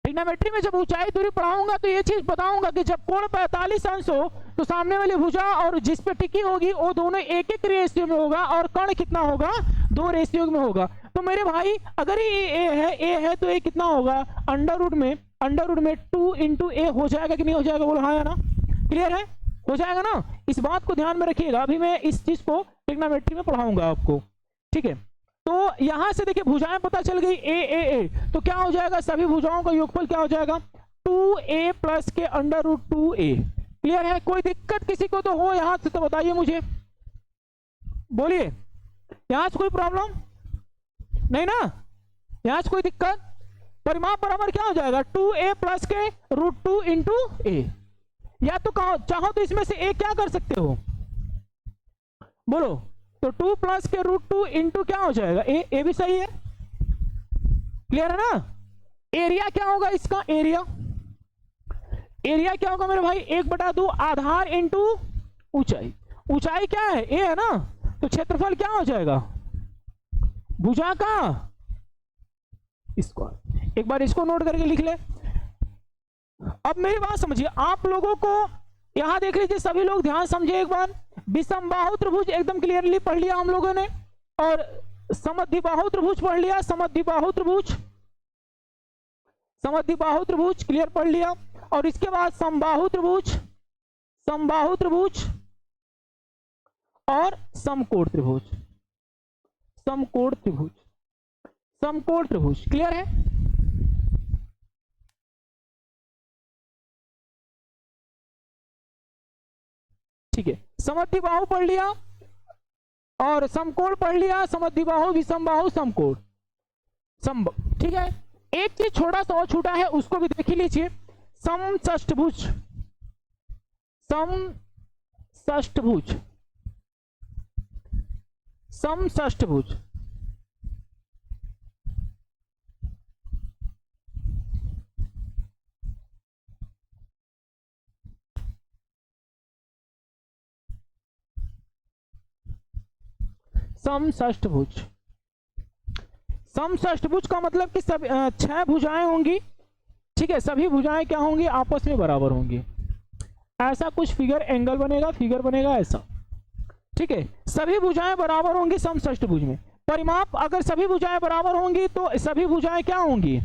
ट्रिग्नोमेट्री में जब ऊंचाई दूरी पढ़ाऊंगा तो ये चीज बताऊंगा कि जब कोण 45 अंश हो तो सामने वाली भुजा और जिस पे टिकी होगी वो दोनों एक एक रेशियो में होगा, और कर्ण कितना होगा? 2 रेशियो में होगा। तो मेरे भाई अगर ये ए है तो ये कितना होगा? अंडर रूट में 2 इंटू ए हो जाएगा कि नहीं हो जाएगा? बोलो हाँ या ना? क्लियर है? हो जाएगा ना? इस बात को ध्यान में रखिएगा, अभी मैं इस चीज को ट्रिग्नोमेट्री में पढ़ाऊंगा आपको। ठीक है, तो यहां से देखिए भुजाएं पता चल गई, ए तो क्या हो जाएगा? सभी भुजाओं का योगफल क्या हो जाएगा? 2a प्लस के अंडर रूट 2a। क्लियर है? कोई दिक्कत किसी को तो हो यहां से तो बताइए मुझे, बोलिए, यहां से कोई प्रॉब्लम नहीं ना? यहां से कोई दिक्कत? परिमाप बराबर क्या हो जाएगा 2a प्लस के √2 इंटू ए। या तो चाहो तो इसमें से ए क्या कर सकते हो, बोलो, तो 2 प्लस के √2 इंटू क्या हो जाएगा ए भी सही है, क्लियर है ना। एरिया क्या होगा इसका, एरिया क्या होगा मेरे भाई 1/2 आधार इंटू ऊंचाई। ऊंचाई क्या है ए है ना, तो क्षेत्रफल क्या हो जाएगा भुजा का स्क्वायर। एक बार इसको नोट करके लिख ले। अब मेरी बात समझिए, आप लोगों को यहां देख लीजिए, सभी लोग ध्यान समझिए एक बार। विषमबाहु त्रिभुज एकदम क्लियरली पढ़ लिया हम लोगों ने, और समद्विबाहु त्रिभुज पढ़ लिया, समद्विबाहु त्रिभुज क्लियर पढ़ लिया। और इसके बाद समबाहु त्रिभुज और समकोण त्रिभुज क्लियर है। ठीक है, समद्विबाहु पढ़ लिया और समकोण पढ़ लिया, समद्विबाहु विषमबाहु समकोण ठीक है। एक चीज छोटा सा और छूटा है, उसको भी देख ही लीजिए। समषष्ठभुज समषष्ठभुज का मतलब कि सब 6 भुजाएं होंगी, ठीक है। सभी भुजाएं क्या होंगी, आपस में बराबर होंगी। ऐसा कुछ फिगर बनेगा ऐसा, ठीक है। सभी भुजाएं बराबर होंगी समषष्ठभुज में। परिमाप अगर सभी भुजाएं बराबर होंगी तो सभी भुजाएं क्या होंगी,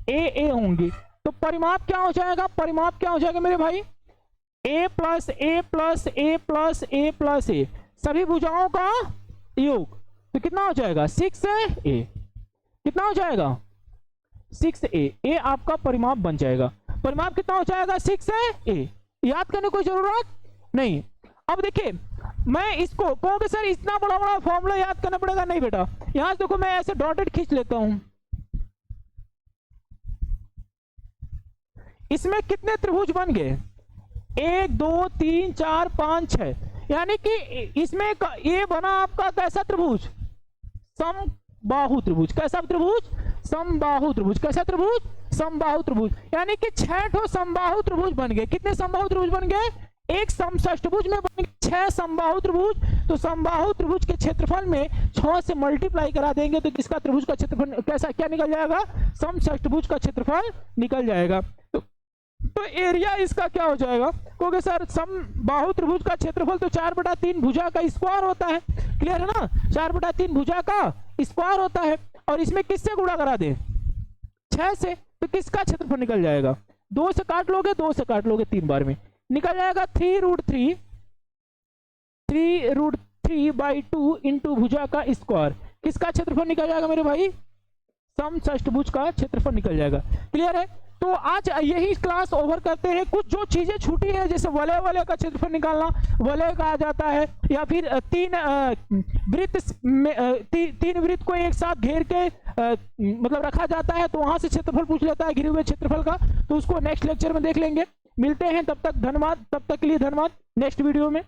ए होंगी। तो परिमाप क्या हो जाएगा, मेरे भाई a plus A plus A plus A plus A, सभी भुजाओं का योग। तो कितना हो जाएगा 6a, कितना हो जाएगा 6a। ए आपका परिमाप बन जाएगा। परिमाप कितना हो जाएगा 6a। याद करने की कोई जरूरत नहीं। अब देखिए, मैं इसको कहोगे सर इतना बड़ा फॉर्मूला याद करना पड़ेगा, नहीं बेटा। यहां से देखो, मैं ऐसे डॉटेड खींच लेता हूं। इसमें कितने त्रिभुज बन गए, 1 2 3 4 5 6, यानी कि इसमें ये बना आपका कैसा त्रिभुज, समबाहु त्रिभुज। कैसा त्रिभुज, समबाहु त्रिभुज। कैसा त्रिभुज, समबाहु त्रिभुज। यानी कि 6 ठो समबाहु त्रिभुज बन गए। कितने समबाहु त्रिभुज बन गए, एक समषष्ठभुज में बन गए 6 समबाहु त्रिभुज। तो समबाहु त्रिभुज के क्षेत्रफल में 6 से मल्टीप्लाई करा देंगे तो किसका त्रिभुज का क्षेत्रफल कैसा क्या निकल जाएगा, समषष्ठभुज का क्षेत्रफल निकल जाएगा। तो एरिया इसका क्या हो जाएगा, क्योंकि सर समबाहु त्रिभुज का क्षेत्रफल तो 4/3 भुजा का स्क्वायर होता है, क्लियर है ना। 4/3 भुजा का स्क्वायर होता है, और इसमें किससे गुणा करा दे, 6 से। तो किसका क्षेत्रफल निकल जाएगा, 2 से काट लोगे 3 बार में निकल जाएगा 3√3/2 इंटू भुजा का स्क्वायर। किसका क्षेत्रफल निकल जाएगा मेरे भाई, समषष्ठभुज का क्षेत्रफल निकल जाएगा। क्लियर है। तो आज यही क्लास ओवर करते हैं। कुछ जो चीजें छूटी है, जैसे वलय का क्षेत्रफल निकालना, वलय का आ जाता है, या फिर 3 वृत्त को एक साथ घेर के मतलब रखा जाता है, तो वहां से क्षेत्रफल पूछ लेता है घिरे हुए क्षेत्रफल का। तो उसको नेक्स्ट लेक्चर में देख लेंगे। मिलते हैं, तब तक धन्यवाद, तब तक के लिए धन्यवाद। नेक्स्ट वीडियो में